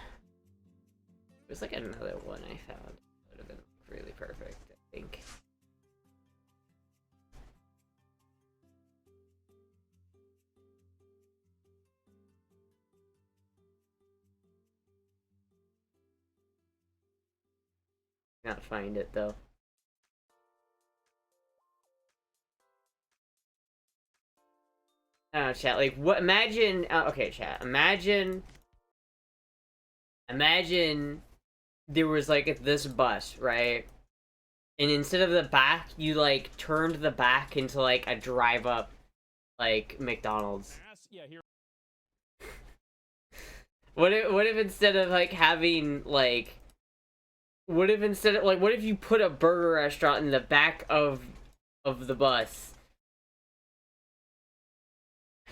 [SPEAKER 1] There's like another one I found. That would have been really perfect, I think. Can't find it though. I don't know, chat. Like, what? Imagine. Okay, chat. Imagine there was like this bus, right? And instead of the back, you like turned the back into like a drive up, like McDonald's.
[SPEAKER 5] Yeah, here.
[SPEAKER 1] What if instead of like having like, what if instead of like, what if you put a burger restaurant in the back of the bus?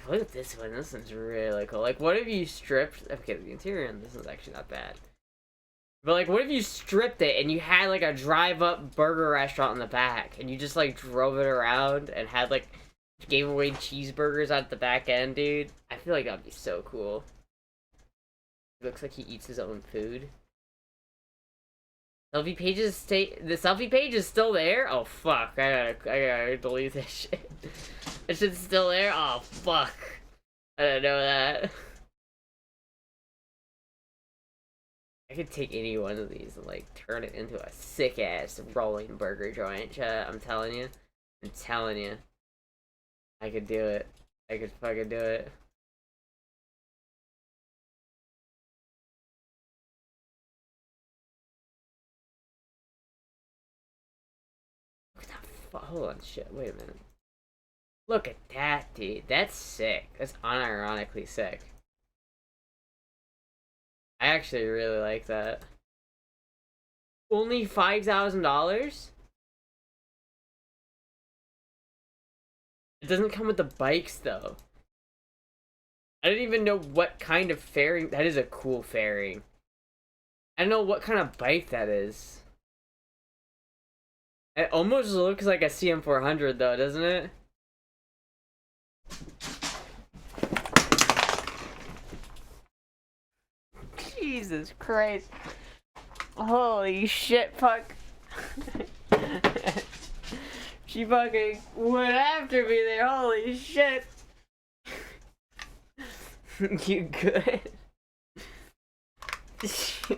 [SPEAKER 1] Look at this one. This one's really cool. Like, what if you stripped? Okay, the interior on this is actually not bad. But like, what if you stripped it and you had like a drive-up burger restaurant in the back, and you just like drove it around and had like gave away cheeseburgers at the back end, dude? I feel like that'd be so cool. It looks like he eats his own food. The selfie page is still there? Oh fuck, I gotta delete this shit. This shit's still there? Oh fuck. I didn't know that. I could take any one of these and like turn it into a sick ass rolling burger joint, chat. I'm telling you. I'm telling you. I could do it. I could fucking do it. Hold on, shit. Wait a minute. Look at that, dude. That's sick. That's unironically sick. I actually really like that. Only $5,000? It doesn't come with the bikes, though. I didn't even know what kind of fairing. That is a cool fairing. I don't know what kind of bike that is. It almost looks like a CM400 though, doesn't it? Jesus Christ. Holy shit, fuck. She fucking went after me there, holy shit. You good? She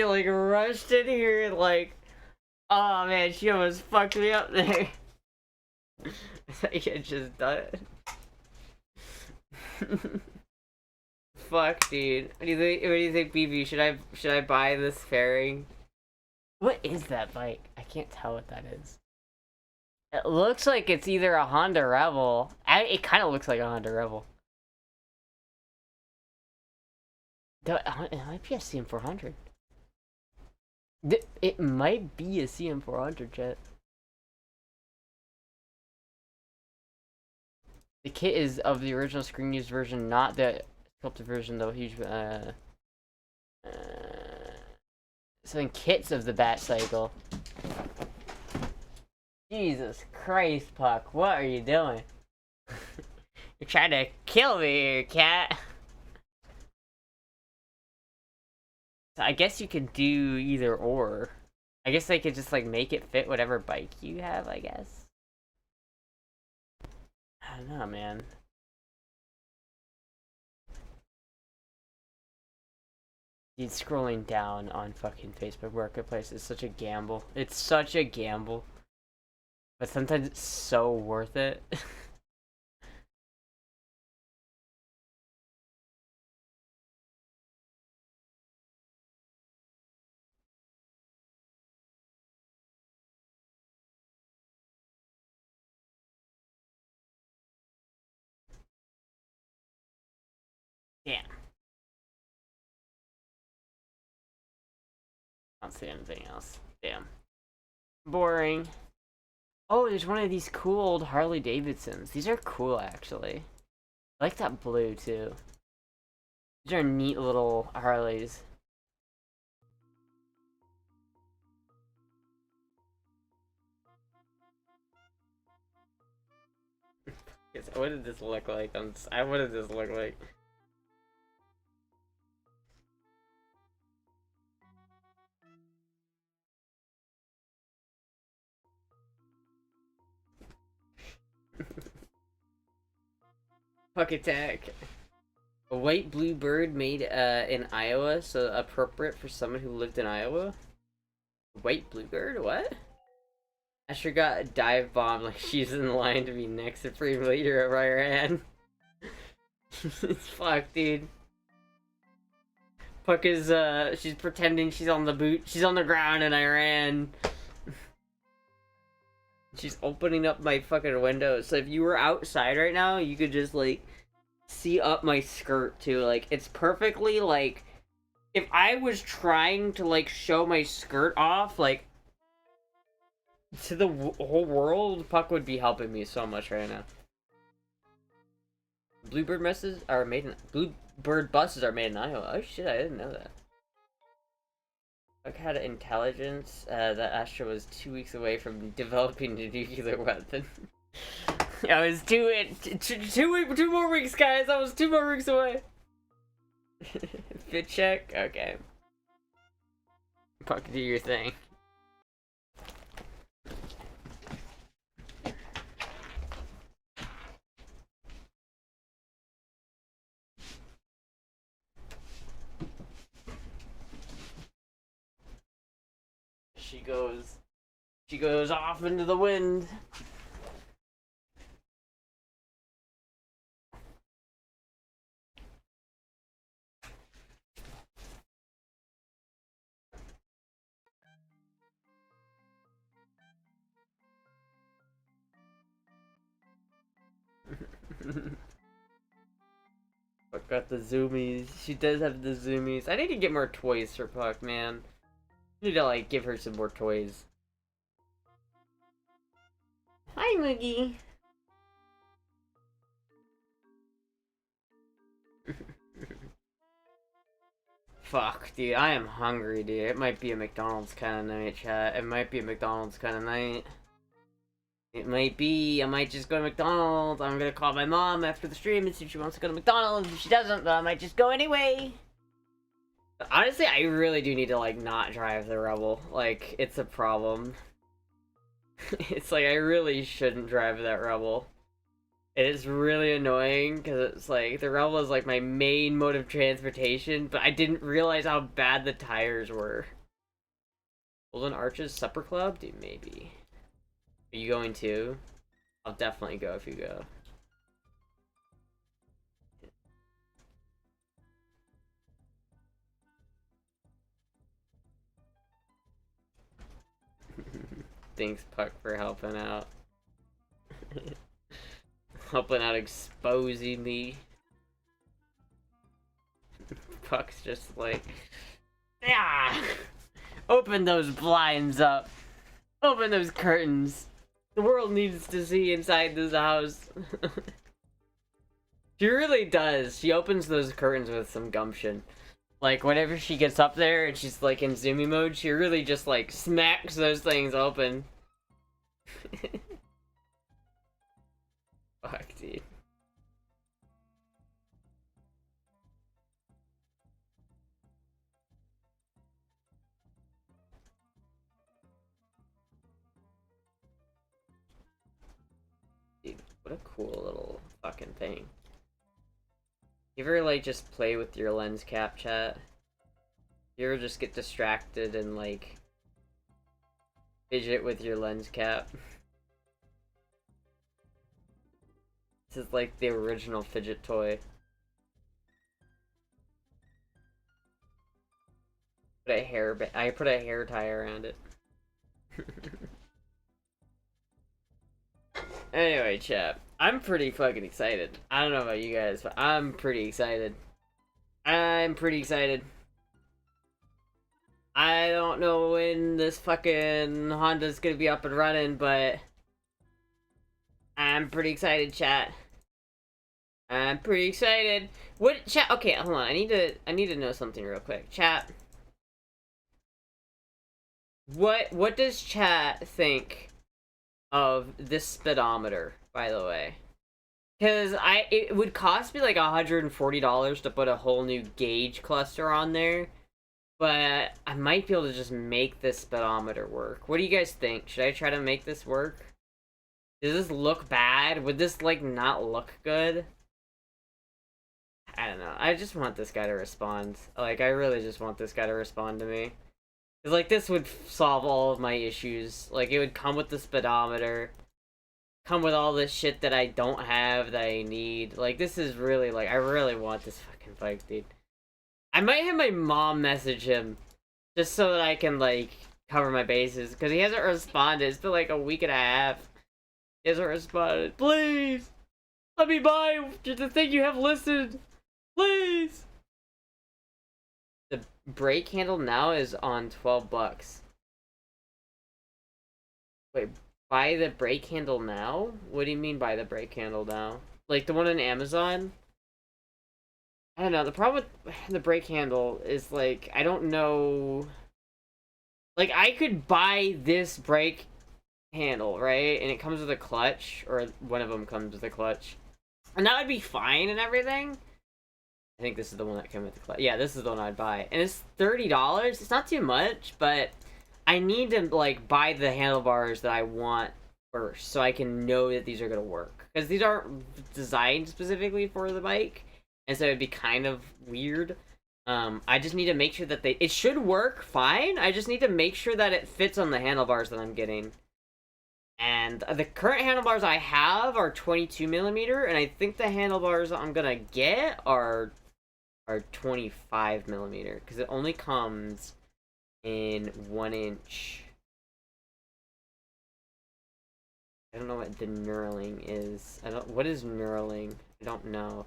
[SPEAKER 1] like rushed in here and like, oh man, she almost fucked me up there. I thought you had just done it. Fuck, dude. What do you think, BB? Should I buy this fairing? What is that bike? I can't tell what that is. It looks like it's either a Honda Rebel. It kind of looks like a Honda Rebel. It might be a CM400. It might be a CM400 jet. The kit is of the original screen used version, not the sculpted version, though. Huge. So in kits of the Bat Cycle. Jesus Christ, Puck! What are you doing? You're trying to kill me here, cat. So I guess you could do either or. I guess they could just like make it fit whatever bike you have, I guess. I don't know, man. Dude, scrolling down on fucking Facebook Marketplace is such a gamble. It's such a gamble. But sometimes it's so worth it. Damn. I don't see anything else. Damn. Boring. Oh, there's one of these cool old Harley Davidsons. These are cool, actually. I like that blue, too. These are neat little Harleys. What did this look like? What did this look like? Fuck attack. A white blue bird made in Iowa, so appropriate for someone who lived in Iowa. White bluebird? What? Astra got a dive bomb like she's in line to be next supreme leader of Iran. It's fucked, dude. Puck is, she's pretending she's on the ground in Iran. She's opening up my fucking window, so if you were outside right now, you could just, like, see up my skirt, too. Like, it's perfectly, like, if I was trying to, like, show my skirt off, like, to the whole world, Puck would be helping me so much right now. Bluebird buses are made in Iowa. Oh shit, I didn't know that. Puck had intelligence that Astra was 2 weeks away from developing a nuclear weapon. I was two more weeks, guys. I was 2 more weeks away. Fit check? Okay. Puck, do your thing. She goes off into the wind. Puck got the zoomies. She does have the zoomies. I need to get more toys for Puck, man. I need to, like, give her some more toys. Hi, Moogie. Fuck, dude. I am hungry, dude. It might be a McDonald's kind of night, chat. It might be a McDonald's kind of night. It might be. I might just go to McDonald's. I'm gonna call my mom after the stream and see if she wants to go to McDonald's. If she doesn't, then I might just go anyway. But honestly, I really do need to, like, not drive the Rebel. Like, it's a problem. It's like, I really shouldn't drive that Rebel. It is really annoying, because it's like, the Rebel is, like, my main mode of transportation, but I didn't realize how bad the tires were. Golden Arches Supper Club? Dude, maybe. Are you going too? I'll definitely go if you go. Thanks, Puck, for helping out. Helping out exposing me. Puck's just like, yeah. Open those blinds up. Open those curtains. The world needs to see inside this house. She really does. She opens those curtains with some gumption. Like, whenever she gets up there and she's, like, in zoomy mode, she really just, like, smacks those things open. Fuck, dude. Dude, what a cool little fucking thing. You ever, like, just play with your lens cap, chat? You ever just get distracted and, like, fidget with your lens cap? This is, like, the original fidget toy. I put a hair tie around it. Anyway, chat. I'm pretty fucking excited. I don't know about you guys, but I'm pretty excited. I'm pretty excited. I don't know when this fucking Honda's gonna be up and running, but I'm pretty excited, chat. I'm pretty excited. What, chat? Okay, hold on. I need to know something real quick, chat. What does chat think of this speedometer, by the way? Because it would cost me like $140 to put a whole new gauge cluster on there, but I might be able to just make this speedometer work. What do you guys think? Should I try to make this work? Does this look bad? Would this, like, not look good? I don't know. I just want this guy to respond. Like, I really just want this guy to respond to me. Cause like this would solve all of my issues. Like it would come with the speedometer, come with all this shit that I don't have that I need. Like this is really like I really want this fucking bike, dude. I might have my mom message him just so that I can like cover my bases because he hasn't responded. It's been like a week and a half. He hasn't responded. Please let me buy the thing you have listed. Please. The brake handle now is on $12. Wait, buy the brake handle now? What do you mean buy the brake handle now? Like the one on Amazon? I don't know. The problem with the brake handle is like I don't know. Like I could buy this brake handle, right? And it comes with a clutch, or one of them comes with a clutch, and that would be fine and everything. I think this is the one that came with the clutch. Yeah, this is the one I'd buy, and it's $30. It's not too much, but I need to like buy the handlebars that I want first, so I can know that these are gonna work, because these aren't designed specifically for the bike, and so it'd be kind of weird. I just need to make sure that it should work fine. I just need to make sure that it fits on the handlebars that I'm getting. And the current handlebars I have are 22 millimeter, and I think the handlebars I'm gonna get are 25 millimeter, because it only comes in 1 inch. I don't know what the knurling is. What is knurling? I don't know.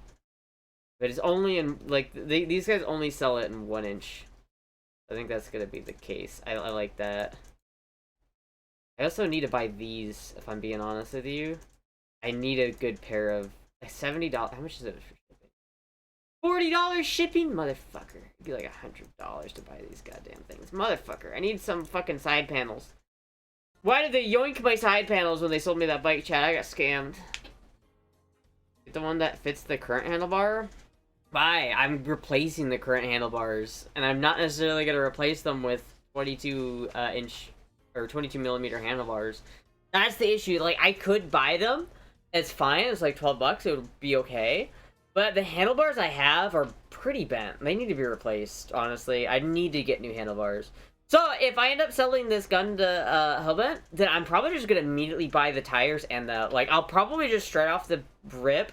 [SPEAKER 1] But it's only in, like, these guys only sell it in 1 inch. I think that's gonna be the case. I like that. I also need to buy these, if I'm being honest with you. I need a good pair of $70. How much is it for shipping? $40 shipping? Motherfucker. It'd be like $100 to buy these goddamn things. Motherfucker. I need some fucking side panels. Why did they yoink my side panels when they sold me that bike, chat? I got scammed. The one that fits the current handlebar? Bye. I'm replacing the current handlebars, and I'm not necessarily going to replace them with 22 inch or 22 millimeter handlebars. That's the issue. Like, I could buy them. It's fine. It's like $12. It would be okay. But the handlebars I have are pretty bent. They need to be replaced, honestly. I need to get new handlebars. So, if I end up selling this gun to Hellbent, then I'm probably just going to immediately buy the tires and the... Like, I'll probably just straight off the rip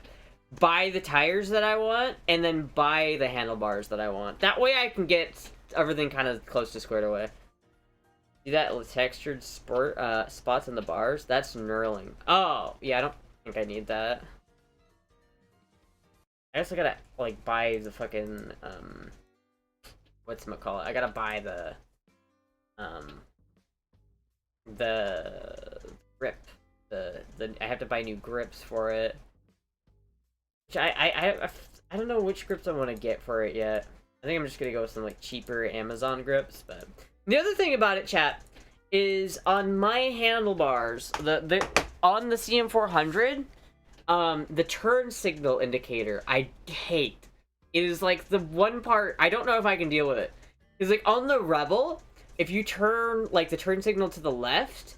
[SPEAKER 1] buy the tires that I want, and then buy the handlebars that I want. That way I can get everything kind of close to squared away. See that textured spots in the bars? That's knurling. Oh, yeah, I don't think I need that. I also gotta, like, buy the fucking, whatchamacallit? I gotta buy the grip. I have to buy new grips for it. Which I don't know which grips I want to get for it yet. I think I'm just gonna go with some, like, cheaper Amazon grips, but... The other thing about it, chat, is on my handlebars, on the CM400, the turn signal indicator, I hate. It is, like, the one part, I don't know if I can deal with it. Because, like, on the Rebel, if you turn, like, the turn signal to the left,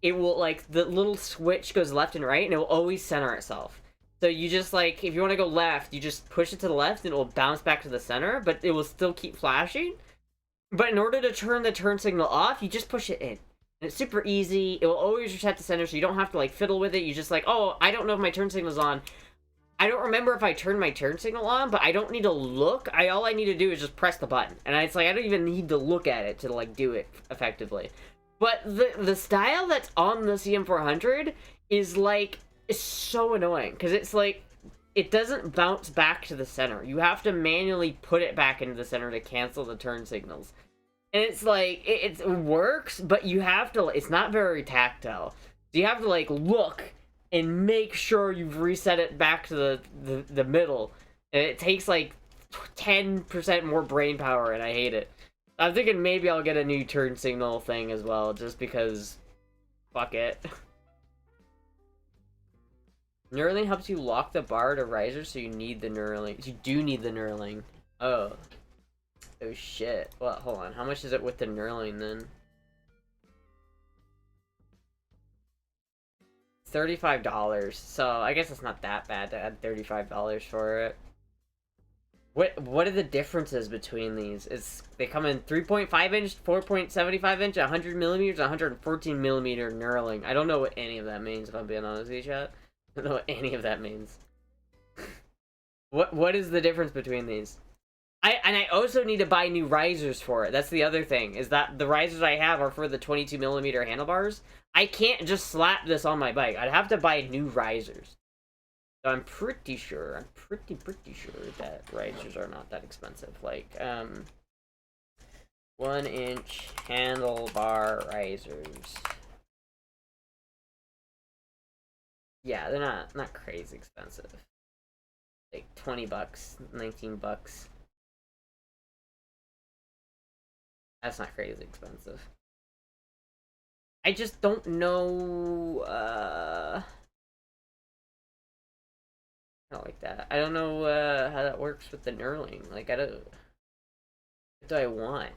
[SPEAKER 1] it will, like, the little switch goes left and right, and it will always center itself. So you just, like, if you want to go left, you just push it to the left, and it will bounce back to the center, but it will still keep flashing. But in order to turn the turn signal off, you just push it in. And it's super easy. It will always reset the center, so you don't have to, like, fiddle with it. You just, like, oh, I don't know if my turn signal's on. I don't remember if I turned my turn signal on, but I don't need to look. All I need to do is just press the button. And it's like, I don't even need to look at it to, like, do it effectively. But the style that's on the CM400 is, like, is so annoying. Because it's, like, it doesn't bounce back to the center. You have to manually put it back into the center to cancel the turn signals. And it's like, it works, but you have to, it's not very tactile. So you have to, like, look and make sure you've reset it back to the middle. And it takes, like, 10% more brain power, and I hate it. I'm thinking maybe I'll get a new turn signal thing as well, just because, fuck it. Knurling helps you lock the bar to riser, so you need the knurling. You do need the knurling. Oh. Oh shit. Well, hold on. How much is it with the knurling then? $35. So I guess it's not that bad to add $35 for it. What are the differences between these? They come in 3.5 inch, 4.75 inch, 100 millimeters, 114 millimeter knurling. I don't know what any of that means, if I'm being honest with you, chat. I don't know what any of that means. What is the difference between these? I also need to buy new risers for it. That's the other thing, is that the risers I have are for the 22 millimeter handlebars. I can't just slap this on my bike. I'd have to buy new risers. So I'm pretty sure, pretty sure that risers are not that expensive. Like, 1 inch handlebar risers. Yeah, they're not crazy expensive. Like 20 bucks, 19 bucks. That's not crazy expensive. I just don't know, I don't like that. I don't know, how that works with the knurling. Like, I don't... What do I want?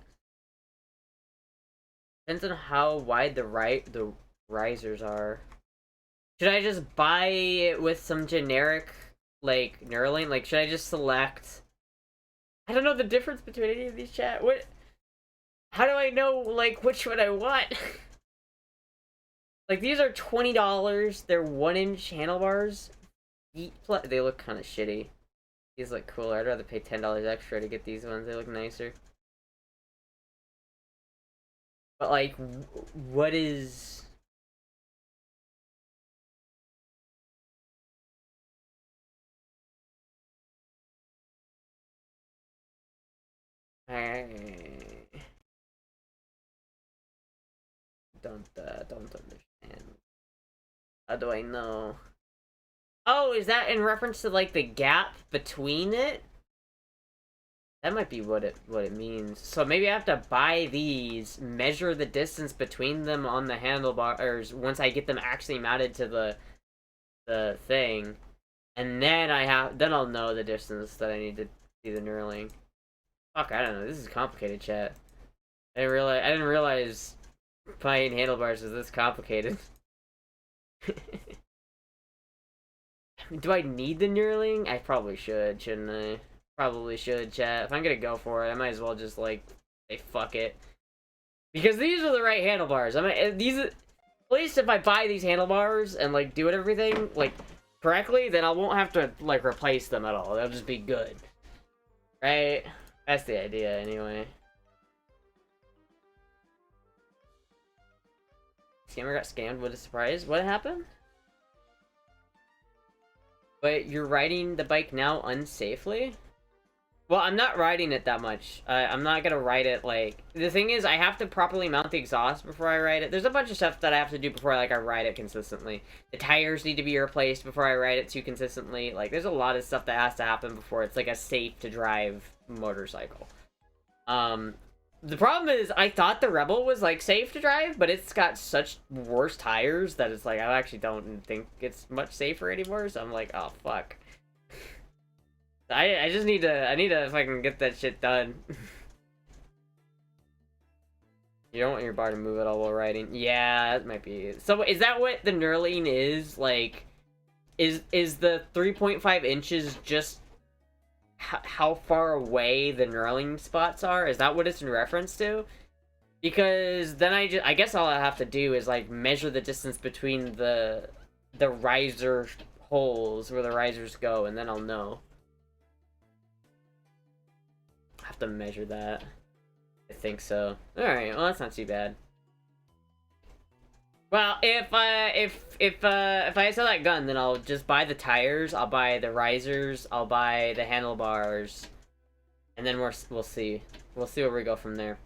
[SPEAKER 1] Depends on how wide the risers are. Should I just buy it with some generic, like, knurling? Like, should I just select... I don't know the difference between any of these, chat. What... How do I know, like, which one I want? Like, these are $20. They're 1 inch handlebars. They look kind of shitty. These look cooler. I'd rather pay $10 extra to get these ones. They look nicer. But, like, what is... Don't understand. How do I know? Oh, is that in reference to, like, the gap between it? That might be what it means. So maybe I have to buy these, measure the distance between them on the handlebars once I get them actually mounted to the thing, and then I'll know the distance that I need to see the knurling. Fuck, I don't know. This is complicated, chat. I didn't realize buying handlebars is this complicated. Do I need the knurling? I probably should, shouldn't I? Probably should, chat. If I'm gonna go for it, I might as well just, like, say fuck it. Because these are the right handlebars. I mean, at least if I buy these handlebars and, like, do everything, like, correctly, then I won't have to, like, replace them at all. They'll just be good. Right? That's the idea, anyway. Scammer got scammed. What a surprise. What happened? But you're riding the bike now unsafely? Well, I'm not riding it that much. I'm not gonna ride it, like... The thing is, I have to properly mount the exhaust before I ride it. There's a bunch of stuff that I have to do before, like, I ride it consistently. The tires need to be replaced before I ride it too consistently. Like, there's a lot of stuff that has to happen before it's, like, a safe-to-drive motorcycle. The problem is, I thought the Rebel was, like, safe to drive, but it's got such worse tires that it's, like, I actually don't think it's much safer anymore, so I'm like, oh, fuck. I just need to fucking get that shit done. You don't want your bar to move at all while riding. Yeah, that might be it. So, is that what the knurling is? Like, is the 3.5 inches just how far away the knurling spots are? Is that what it's in reference to? Because then I guess all I have to do is, like, measure the distance between the riser holes where the risers go, and then I'll know. I have to measure that. I think so. Alright, well, that's not too bad. Well, if I sell that gun, then I'll just buy the tires, I'll buy the risers, I'll buy the handlebars, and then we'll see. We'll see where we go from there.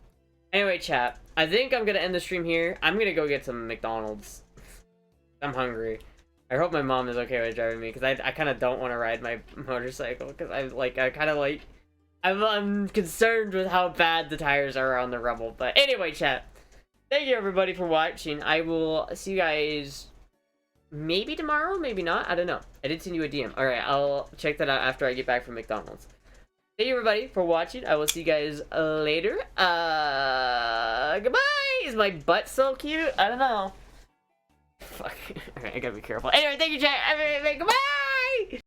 [SPEAKER 1] Anyway, chat, I think I'm gonna end the stream here. I'm gonna go get some McDonald's. I'm hungry. I hope my mom is okay with driving me, because I kind of don't want to ride my motorcycle, because I'm concerned with how bad the tires are on the Rebel. But anyway, chat, thank you everybody for watching. I will see you guys maybe tomorrow, maybe not. I don't know. I did send you a DM. Alright, I'll check that out after I get back from McDonald's. Thank you everybody for watching. I will see you guys later. Goodbye! Is my butt so cute? I don't know. Fuck. Alright, I gotta be careful. Anyway, thank you, chat. Goodbye!